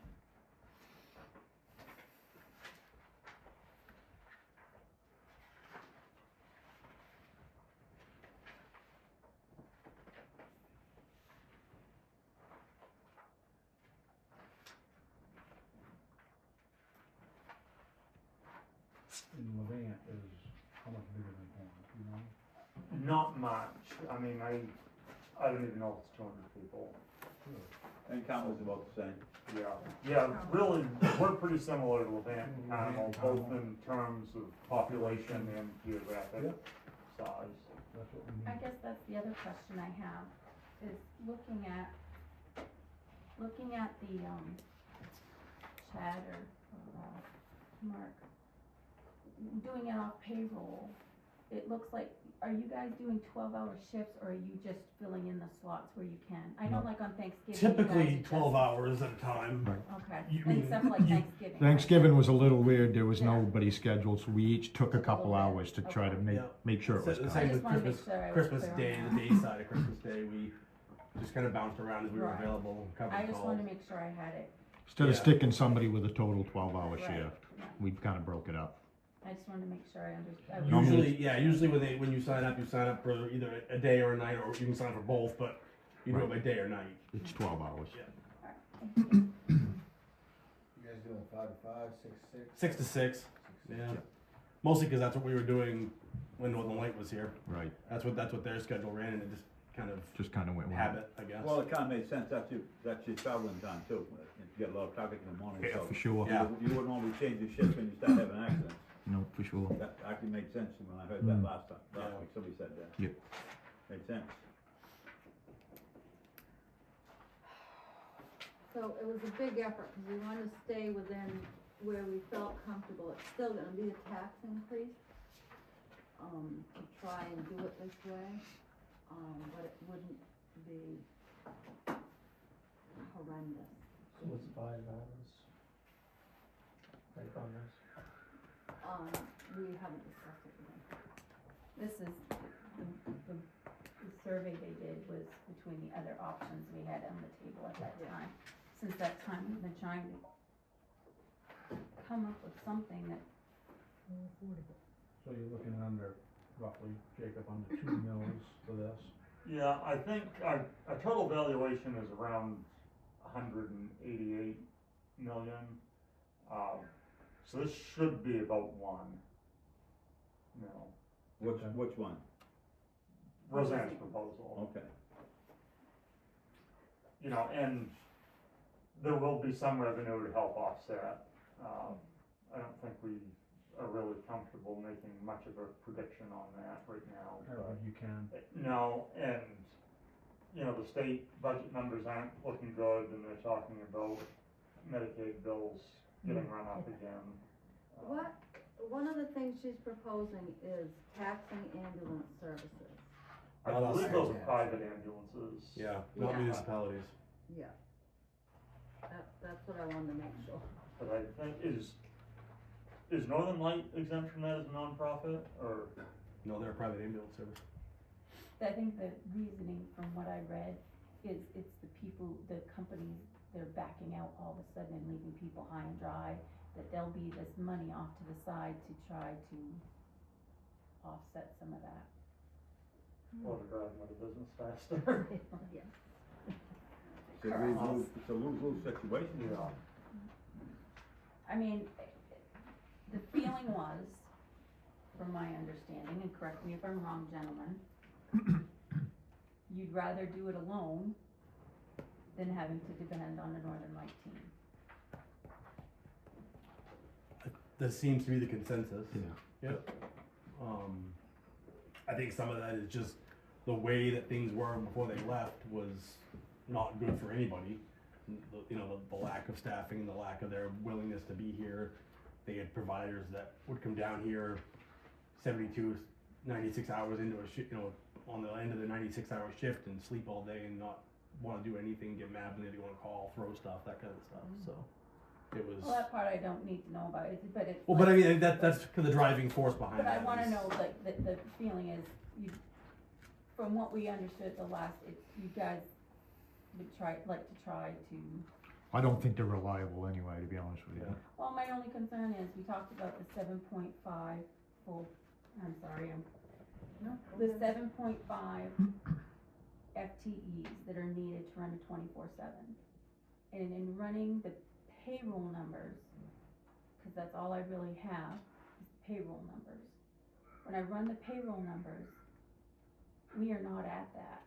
And Levant is how much bigger than Corinth, you know? Not much. I mean, I don't even know if it's 200 people. And count was about the same. Yeah, really, we're pretty similar to Levant and Carmel, both in terms of population and geographic Yep. size. That's what we I need. guess that's the other question I have. is looking at the, Chad or Mark, doing it off payroll, it looks like, are you guys doing 12-hour shifts, or are you just filling in the slots where you can? I know No. like on Thanksgiving, you guys Typically adjust- 12 hours at a time. Right. Okay, You and mean- stuff like you- Thanksgiving. right? Thanksgiving was a little weird, there was Yeah. nobody scheduled, so we each took a Took a couple little bit. hours to try to Okay. make, Yeah. make sure it was The covered. same I with just wanna make Christmas, sure I was Christmas clear on Day, that. the day side of Christmas Day, we just kind of bounced around as we were Right. available, covered I just calls. wanna make sure I had it, Instead of Yeah. sticking somebody with a total 12-hour Right. shift, yeah, we've kinda broke it up. I just wanted to make sure I understood. Usually when you sign up for either a day or a night, or you can sign up for both, but you do it by day or night. It's 12 hours. Yeah. You guys doing 5 to 5, 6 to 6? 6 to 6, yeah. Mostly because that's what we were doing when Northern Light was here. Right, That's what their schedule ran, and it just kind of just kinda went with it. habit, I guess. Well, it kinda made sense, that's your traveling time too, you get a lot of traffic in the morning, Yeah, so. for sure. Yeah. You wouldn't only change your shift when you start having accidents. No, for sure. That actually made sense when I heard that Mm. last Yeah. week, somebody said that. Yep. Made sense. So it was a big effort, cause we wanted to stay within where we felt comfortable. It's still gonna be a tax increase, to try and do it this way, but it wouldn't be horrendous. So what's 5 hours? Like on this? We haven't discussed it with them. This is, the survey they did was between the other options we had on the table at that Yeah. time. Since that time, we've been trying to come up with something that, More affordable. So you're looking under roughly, Jacob, under 2 mils for this. Yeah, I think our total valuation is around 188 million. So this should be about 1 mil. Which Okay. one? Roseanne's proposal. Okay. You know, and there will be some revenue to help offset. I don't think we are really comfortable making much of a prediction on that right now. I don't think you can. No, and, you know, the state budget numbers aren't looking good, and they're talking about Medicaid bills getting run up again. One of the things she's proposing is taxing ambulance services. I Oh, that's believe those are fair. private ambulances. Yeah, not Yeah. municipalities. Yeah. That's what I wanted to make sure. But I think, is Northern Light exempt from that as a nonprofit, or? No, they're a private ambulance service. I think the reasoning from what I read is it's the people, the companies, they're backing out all of a sudden and leaving people high and dry, that there'll be this money off to the side to try to offset some of that. Or to drive them out of business faster. Yes. It's a lose-lose situation. Yeah. I mean, the feeling was, from my understanding, and correct me if I'm wrong, gentlemen, you'd rather do it alone than having to depend on a Northern Light team. That seems to be the consensus. Yeah. Yep. I think some of that is just the way that things were before they left was not good for anybody. The lack of staffing, the lack of their willingness to be here. They had providers that would come down here 72, 96 hours into a shift, on the end of the 96-hour shift and sleep all day and not want to do anything, get mad when they want to call, throw stuff, that kind of stuff. So it was. Well, that part I don't need to know about, but it's. Well, but I mean that's the driving force behind But that. I wanna is- know, like, the feeling is, from what we understood the last, you guys would like to try to, I don't think they're reliable anyway, to be honest with you. Yeah. well, my only concern is, we talked about the 7.5 the 7.5 FTEs that are needed to run a 24/7. And in running the payroll numbers, cause that's all I really have, is payroll numbers. When I run the payroll numbers, we are not at that.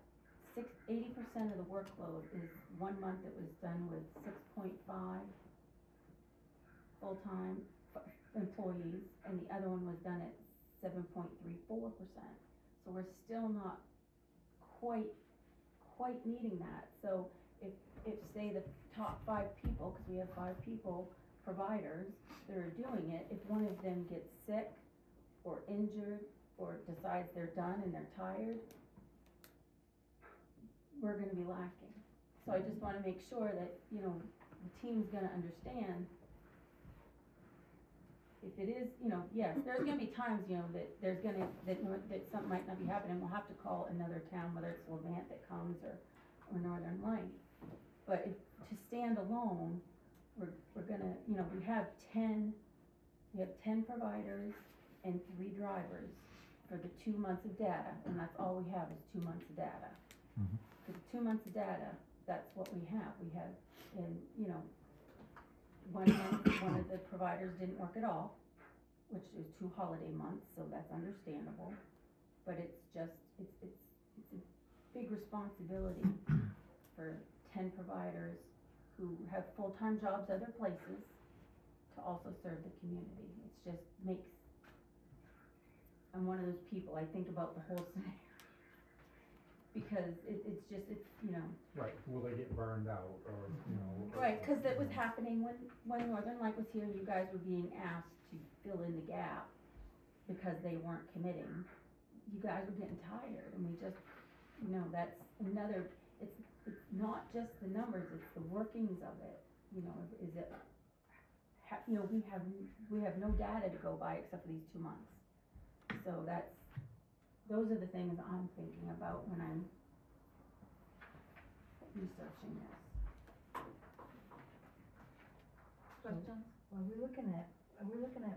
80% of the workload is 1 month it was done with 6.5 full-time employees, and the other one was done at 7.34%. So we're still not quite quite needing that, so if say the top 5 people, cause we have 5 people, providers that are doing it, if one of them gets sick or injured or decides they're done and they're tired, we're gonna be lacking. So I just wanna make sure that, you know, the team's gonna understand if it is, you know, yes, there's gonna be times, you know, that there's gonna, that something might not be happening, we'll have to call another town, whether it's Levant that comes or Northern Light. But if, to stand alone, we're gonna, you know, we have 10 providers and 3 drivers for the 2 months of data, and that's all we have is 2 months of data. Mhm. For the 2 months of data, that's what we have, and, you know, one month, one of the providers didn't work at all, which is 2 holiday months, so that's understandable. But it's just, it's a big responsibility for 10 providers who have full-time jobs other places to also serve the community. It's just makes, I'm one of those people, I think about the whole scenario. Because it's just, you know. Right, will they get burned out, or, you know? Right, cause that was happening when Northern Light was here and you guys were being asked to fill in the gap because they weren't committing. You guys were getting tired, and we just, you know, that's another, it's not just the numbers, it's the workings of it. You know, is it, you know, we have no data to go by except for these 2 months. So those are the things I'm thinking about when I'm researching this. Questions? Are we looking at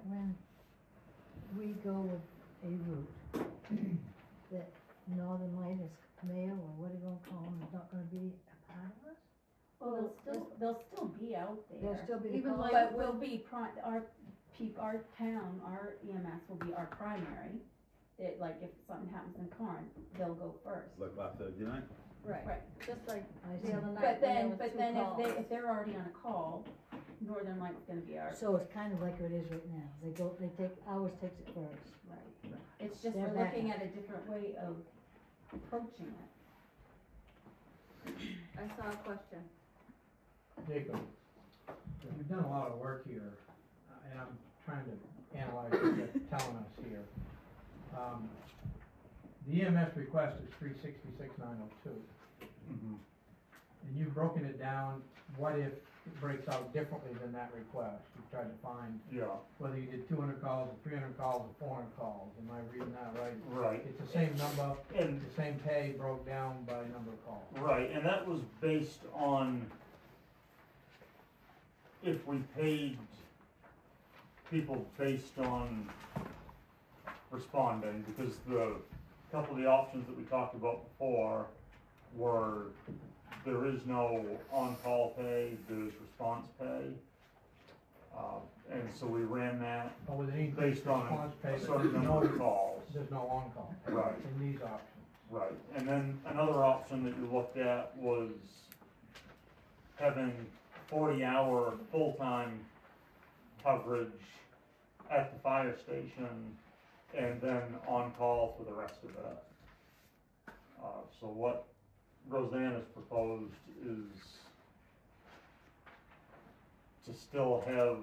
when we go with a route that Northern Light is mail, or what are you gonna call them, is not gonna be a part of us? Well, they'll still be out there. There'll still be the Even call. like- But we'll be our town, our EMS will be our primary. It, like, if something happens in Corinth, they'll go first. Like last Thursday night? Right, just like I see. the other night But when then, there was 2 calls. if they're already on a call, Northern Light's gonna be our, So it's kind of like it is right now, ours takes it first. right. It's just They're we're looking backup. at a different way of approaching it. I saw a question. Jacob, you've done a lot of work here, and I'm trying to analyze what you're telling us here. The EMS request is 366,902, and you've broken it down, what if it breaks out differently than that request? You've tried to find Yeah, whether you did 200 calls, or 300 calls, or 400 calls, am I reading that right? right, It's the same number, and, the same pay broke down by number of calls. right, and that was based on if we paid people based on responding, because the couple of the options that we talked about before were, there is no on-call pay, there's response pay. And so we ran that But with an increased based on response pay, a but certain there's number of no, calls. there's no on-call pay Right. in these options. Right, and then another option that you looked at was having 40-hour full-time coverage at the fire station and then on-call for the rest of it. So what Roseanne has proposed is to still have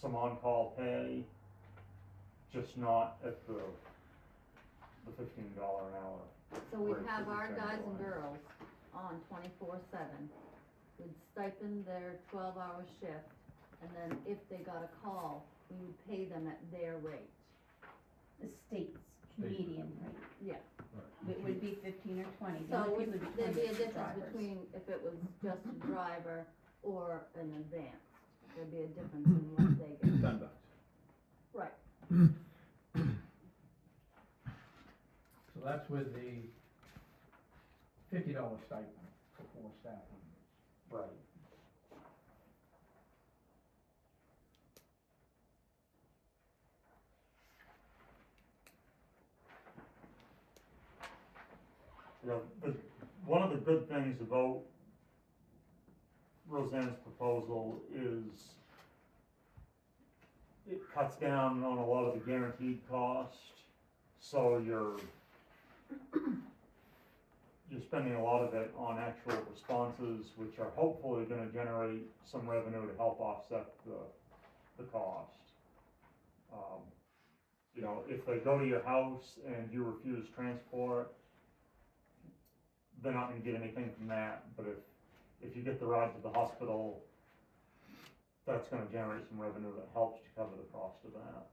some on-call pay, just not at the $15 an hour. So we Right, have so we our can guys go and on. girls on 24/7. We'd stipend their 12-hour shift, and then if they got a call, we would pay them at their rate. The state's median rate. Yeah. It would be 15 or 20. The So other would- people would there'd be a 20 difference drivers. between if it was just a driver or an advanced. There'd be a difference in what they get. $10. Right. So that's with the $50 stipend for 4 staff members. Right. You know, one of the good things about Roseanne's proposal is it cuts down on a lot of the guaranteed cost, so you're spending a lot of it on actual responses, which are hopefully gonna generate some revenue to help offset the cost. You know, if they go to your house and you refuse transport, they're not gonna get anything from that, but if you get the ride to the hospital, that's gonna generate some revenue that helps to cover the cost of that.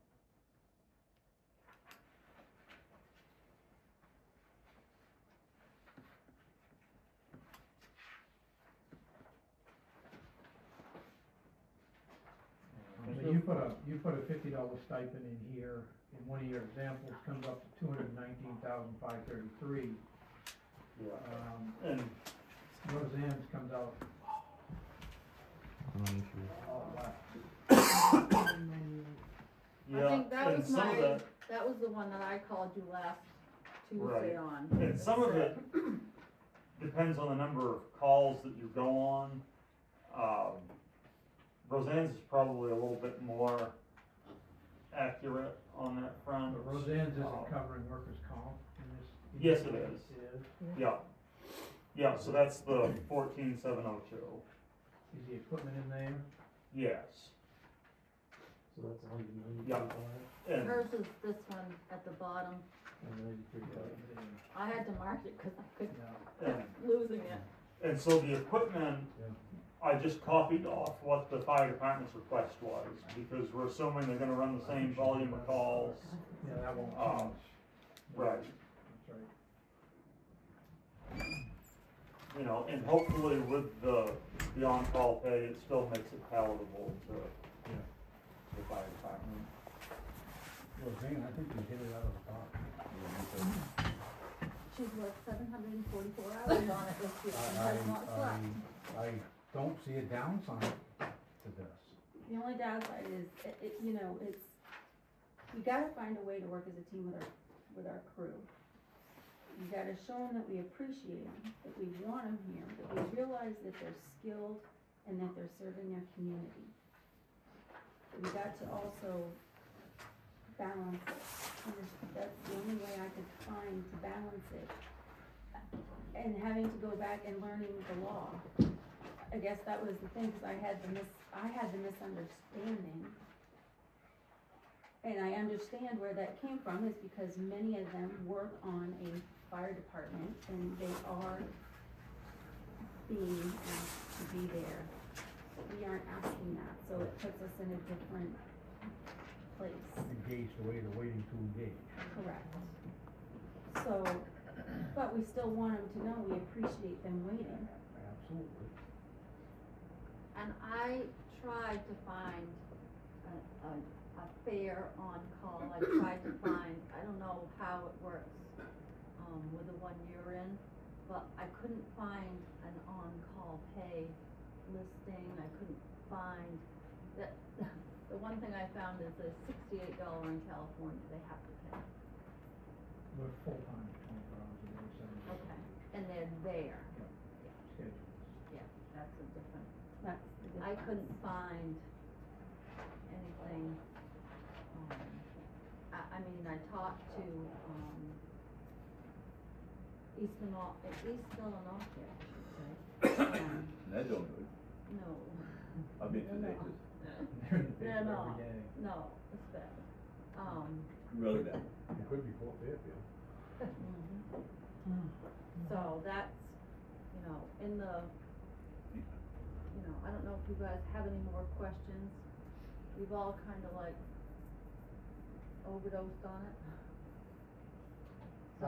So you put a $50 stipend in here, in one of your examples, comes up to $219,533. Yeah, and Roseanne's comes out, yeah, I think that and was some of my, that, that was the one that I called you last Right. Tuesday on. and some of it depends on the number of calls that you go on. Roseanne's is probably a little bit more accurate on that front. but Roseanne's isn't covering workers' comp in this. Yes, it is. It is. Yeah, yeah, so that's the 14,702, Is the equipment in there? yes, So that's Yeah. and, Hers is this one at the bottom. I had to mark it because I could, Yeah. kept losing it. and so the equipment, I just copied off what the fire department's request was, because we're assuming they're gonna run the same volume of calls. Yeah, that won't Um, change. Right. That's right. You know, and hopefully with the on-call pay, it still makes it palatable to the fire department. Roseanne, I think you hit it out of the park. She's worked 744 hours on it this year and has not slept. I don't see a downside to this. The only downside is, you know, it's, you gotta find a way to work as a team with our crew. You gotta show them that we appreciate them, that we want them here, that we realize that they're skilled and that they're serving their community. We got to also balance it, and that's the only way I could find to balance it. And having to go back and learning the law. I guess that was the thing, cause I had the misunderstanding. And I understand where that came from, is because many of them work on a fire department and they are being asked to be there. We aren't asking that, so it puts us in a different place. Engage the way they're waiting to engage. Correct. So, but we still want them to know we appreciate them waiting. Absolutely. And I tried to find a fair on-call. I tried to find, I don't know how it works, with the one you're in, but I couldn't find an on-call pay listing. I couldn't find that. The one thing I found is a $68 in California they have to pay. We're full-time, 24 hours a day, 7 days. Okay, and they're there. Schedule. Yeah, that's a different. That's the I difference. couldn't find anything, I mean, I talked to, East Illinois, I should say. That don't do it. No, I've been to No. Natchez, They're in the they're paper not, every day. no, it's bad. really bad. It could be Fort Fairfield. So that's, you know, in the, you know, I don't know if you guys have any more questions. We've all kind of like overdosed on it. So,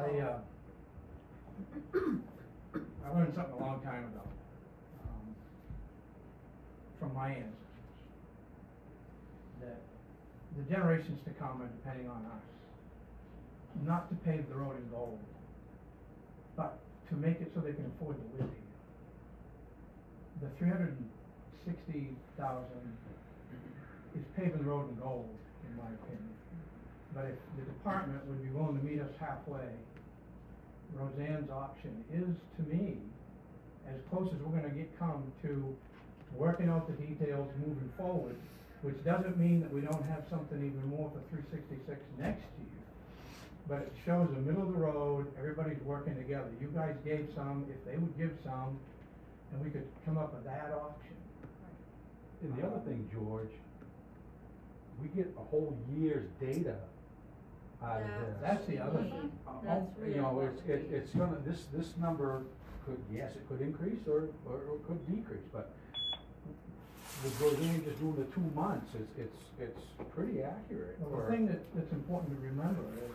I learned something a long time ago, from my ancestors, that the generations to come are depending on us, not to pave the road in gold, but to make it so they can afford to live here. The $360,000 is paving the road in gold, in my opinion. But if the department would be willing to meet us halfway, Roseanne's option is, to me, as close as we're gonna come to working out the details moving forward, which doesn't mean that we don't have something even more for 366 next year. but it shows the middle of the road, everybody's working together. You guys gave some, if they would give some, and we could come up with that option. And the other thing, George, we get a whole year's data out of this. That's the other thing. That's really You know, what it's, we it, need. it's gonna, this number could, yes, it could increase or it could decrease, but with Roseanne just doing the 2 months, it's pretty accurate. Well, for- the thing that's important to remember is,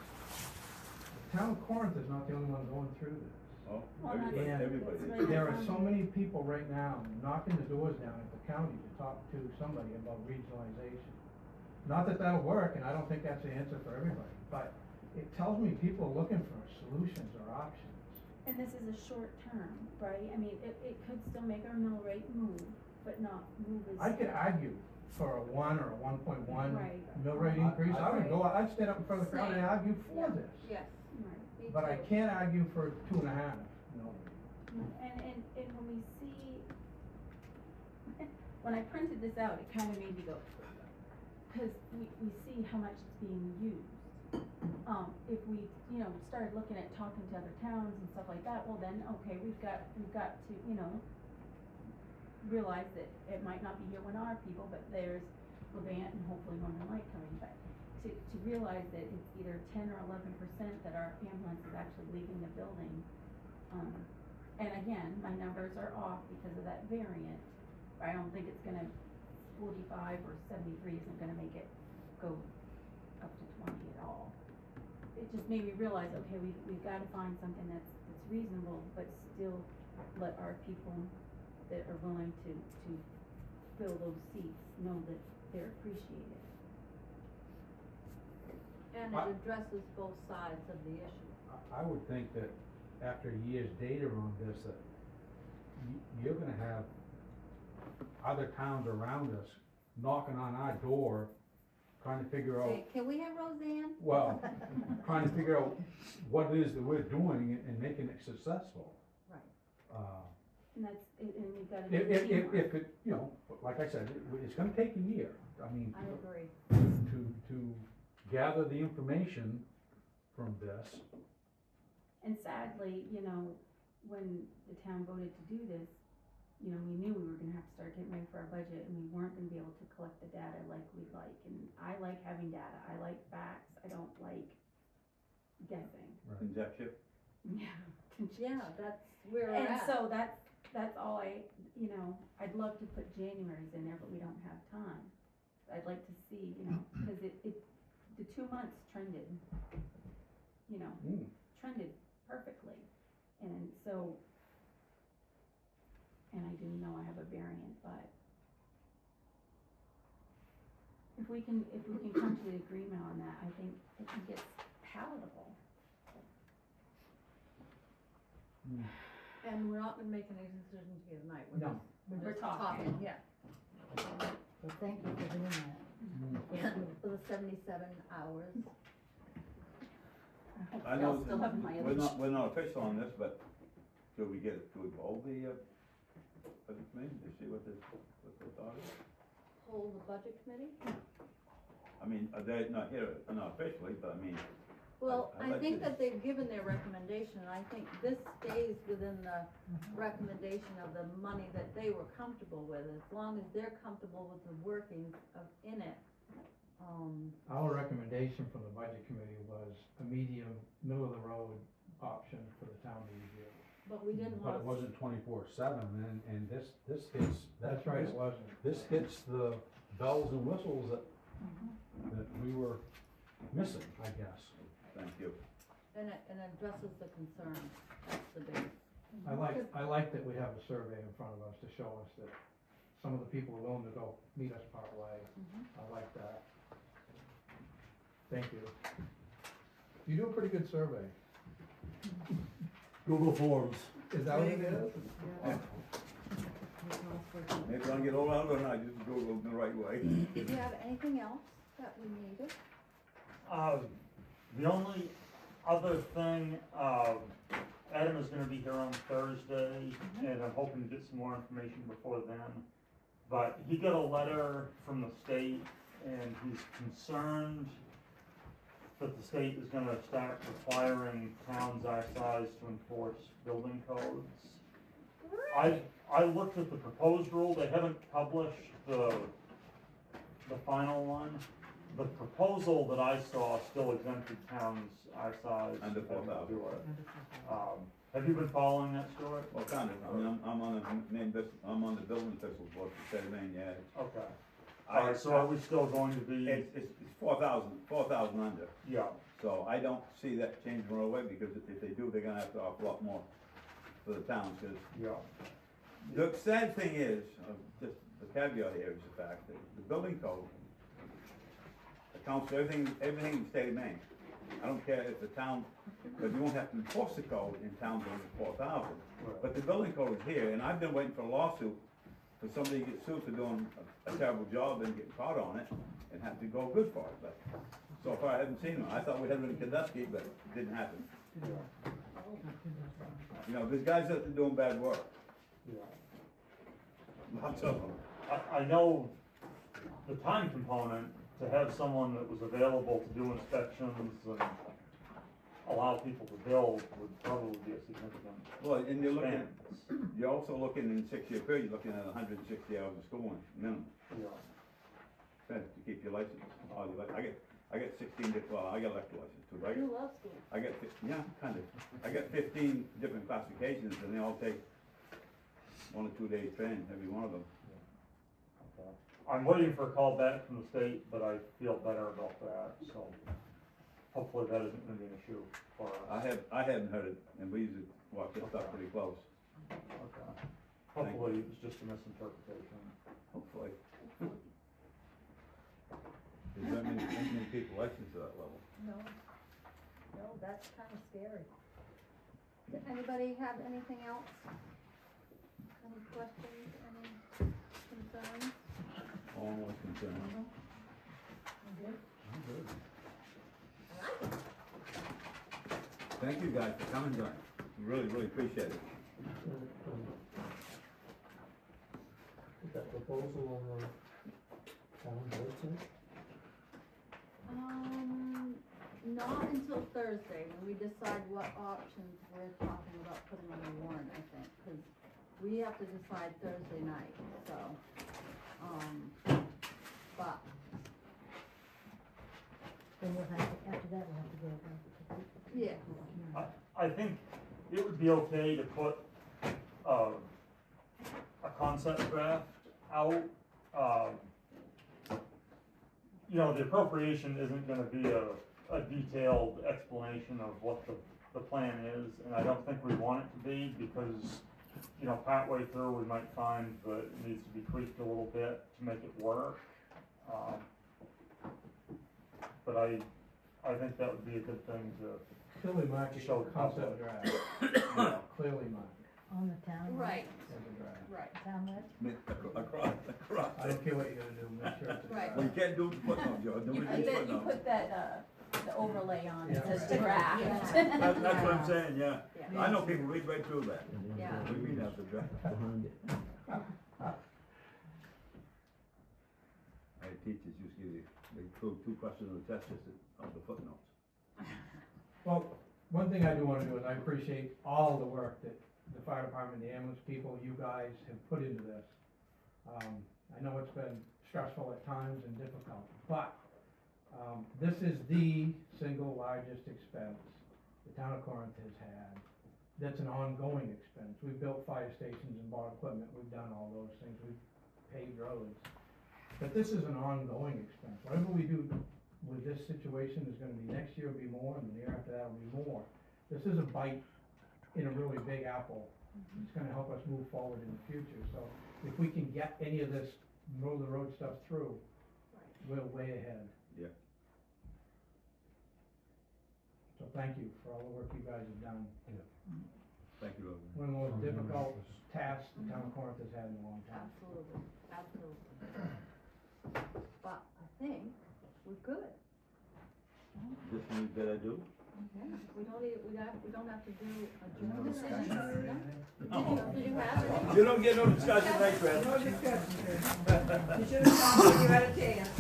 the town of Corinth is not the only one going through this. Oh, Well, that's- everybody. that's right. There are so many people right now knocking the doors down at the county to talk to somebody about regionalization. Not that that'll work, and I don't think that's the answer for everybody, but it tells me people are looking for solutions or options. And this is a short term, right? I mean, it could still make our mill rate move, but not move as. I could argue for a 1 or a 1.1 Right. mill rate increase, I would go, I'd stand up in front of the crowd and Same. argue for this. Yes, Right. me But I too. can't argue for 2.5, no. And when we see, when I printed this out, it kind of made me go, because we see how much it's being used. If we, started looking at talking to other towns and stuff like that, well then, okay, we've got to, realize that it might not be here when our people, but there's Levant and hopefully Northern Light coming, but to realize that it's either 10 or 11% that our ambulance is actually leaving the building. And again, my numbers are off because of that variant. I don't think it's gonna, 45 or 73 isn't gonna make it go up to 20 at all. It just made me realize, okay, we've gotta find something that's reasonable, but still let our people that are willing to fill those seats know that they're appreciated. And it addresses both sides of the issue. I would think that after a year's data on this, that you're gonna have other towns around us knocking on our door, trying to figure out, Say, can we have Roseanne? well, trying to figure out what it is that we're doing and making it successful. Right. And and we've gotta do If teamwork. it, like I said, it's gonna take a year. I mean, I agree. to gather the information from this. And sadly, when the town voted to do this, we knew we were gonna have to start getting ready for our budget, and we weren't gonna be able to collect the data like we'd like. And I like having data, I like facts, I don't like guessing. Conjecture. Yeah. Yeah, that's where we're And at. so that's all I'd love to put January's in there, but we don't have time. I'd like to see, because the 2 months trended, trended perfectly. And so, and I do know I have a variant, but if we can come to the agreement on that, I think it's palatable. And we're not gonna make any decisions here tonight, we're No. just, we're We're just talking. talking, yeah. So thank you for doing that. Yeah, for the 77 hours. I know, I'll still have my we're other. not official on this, but should we involve the, budget committee to see what the thought is? Hold the budget committee? I mean, they're not here, not officially, but I mean, Well, I'd I like think to- that they've given their recommendation, and I think this stays within the recommendation of the money that they were comfortable with, as long as they're comfortable with the workings in it. Our recommendation from the budget committee was a medium, middle of the road option for the town to review. But we didn't But want it to. wasn't 24/7, and this hits. That's right, it wasn't. This hits the bells and whistles that we were missing, I guess. thank you. And it addresses the concern, that's the big. I like that we have a survey in front of us to show us that some of the people are willing to go meet us part way. I like that. Thank you. You do a pretty good survey. Google Forms. Is that what it is? Maybe I'll get all out and I just go the right way. Did you have anything else that we needed? The only other thing, Adam is gonna be here on Thursday, and I'm hoping to get some more information before then. But he got a letter from the state, and he's concerned that the state is gonna start requiring towns our size to enforce building codes. I looked at the proposed rule, they haven't published the final one. The proposal that I saw still exempted towns our size. Under from having to 4,000. do it. Have you been following that story? Well, kind of, I mean, I'm on the Maine, I'm on the building officials board for the state of Maine, yeah. Okay. Alright, so are we still going to be? It's 4,000 under, Yeah, so I don't see that changing right away, because if they do, they're gonna have to offer a lot more for the towns, cause yeah, the sad thing is, just the caveat here is the fact that the building code accounts for everything in the state of Maine. I don't care if the town, because you won't have to enforce the code in towns over 4,000. right. But the building code is here, and I've been waiting for a lawsuit for somebody to get sued for doing a terrible job and get caught on it and have to go good for it, but so far I haven't seen one. I thought we had one in Kendusky, but it didn't happen. Yeah, You know, there's guys out there doing bad work, yeah. lots of them. I know the time component, to have someone that was available to do inspections and allow people to build would probably be a significant Well, and expense. you're also looking in 6-year period, you're looking at 160 hours of schooling minimum, Yeah, to keep your license. All your I get 16 well, I got electrical license too, but You love school. I got, yeah, kind of. I got 15 different classifications, and they all take 1 or 2 days training, every one of them. okay. I'm waiting for a call back from the state, but I feel better about that, so hopefully that isn't gonna be an issue for us. I haven't heard it, and we usually watch this stuff pretty close, Okay. Hopefully it's just a misinterpretation. hopefully. There's not many people licensed to that level. No, that's kinda scary. Does anybody have anything else? Any questions, any concerns? Almost concerned. Thank you guys for coming, John. Really, really appreciate it. That proposal on the town website? Not until Thursday, when we decide what options we're talking about putting on the warrant, I think, cause we have to decide Thursday night, so, but, Then we'll have to, after that, we'll have to go over. yeah, I think it would be okay to put, a concept draft out. You know, the appropriation isn't gonna be a detailed explanation of what the plan is, and I don't think we want it to be, because, you know, partway through, we might find that it needs to be tweaked a little bit to make it work. But I think that would be a good thing to, Clearly marked Show as a concept concept. draft, clearly marked On the town. right, as a draft. right, Town web, Across. I don't care what you're gonna do, make sure it's a Right. draft. Well, you can't do the footnote, Joe, do You it put in that, you footnote. put that, the overlay on, it Yeah. says draft. That's what I'm saying, yeah. yeah, I know people read right through that. yeah. We read out the draft. Behind it. Our teachers used to give you, they threw 2 questions on the test, just of the footnotes. Well, one thing I do wanna do is I appreciate all the work that the fire department, the ambulance people, you guys have put into this. I know it's been stressful at times and difficult, but, this is the single largest expense the town of Corinth has had. That's an ongoing expense. We've built fire stations and bought equipment, we've done all those things, we've paved roads. But this is an ongoing expense. Whatever we do with this situation is gonna be, next year will be more, and the year after that will be more. This is a bite in a really big apple. It's gonna help us move forward in the future, so if we can get any of this middle of the road stuff through, we're way ahead. Yeah. So thank you for all the work you guys have done. Thank you, Roseanne. One of the most difficult tasks the town of Corinth has had in a long time. Absolutely, absolutely. But I think we're good. This one that I do? Yeah, we don't have to do a No joint decision. discussion or No? anything? Did you have any? You don't get no discussion like that. No discussion, sir. You should have told me you had a chance.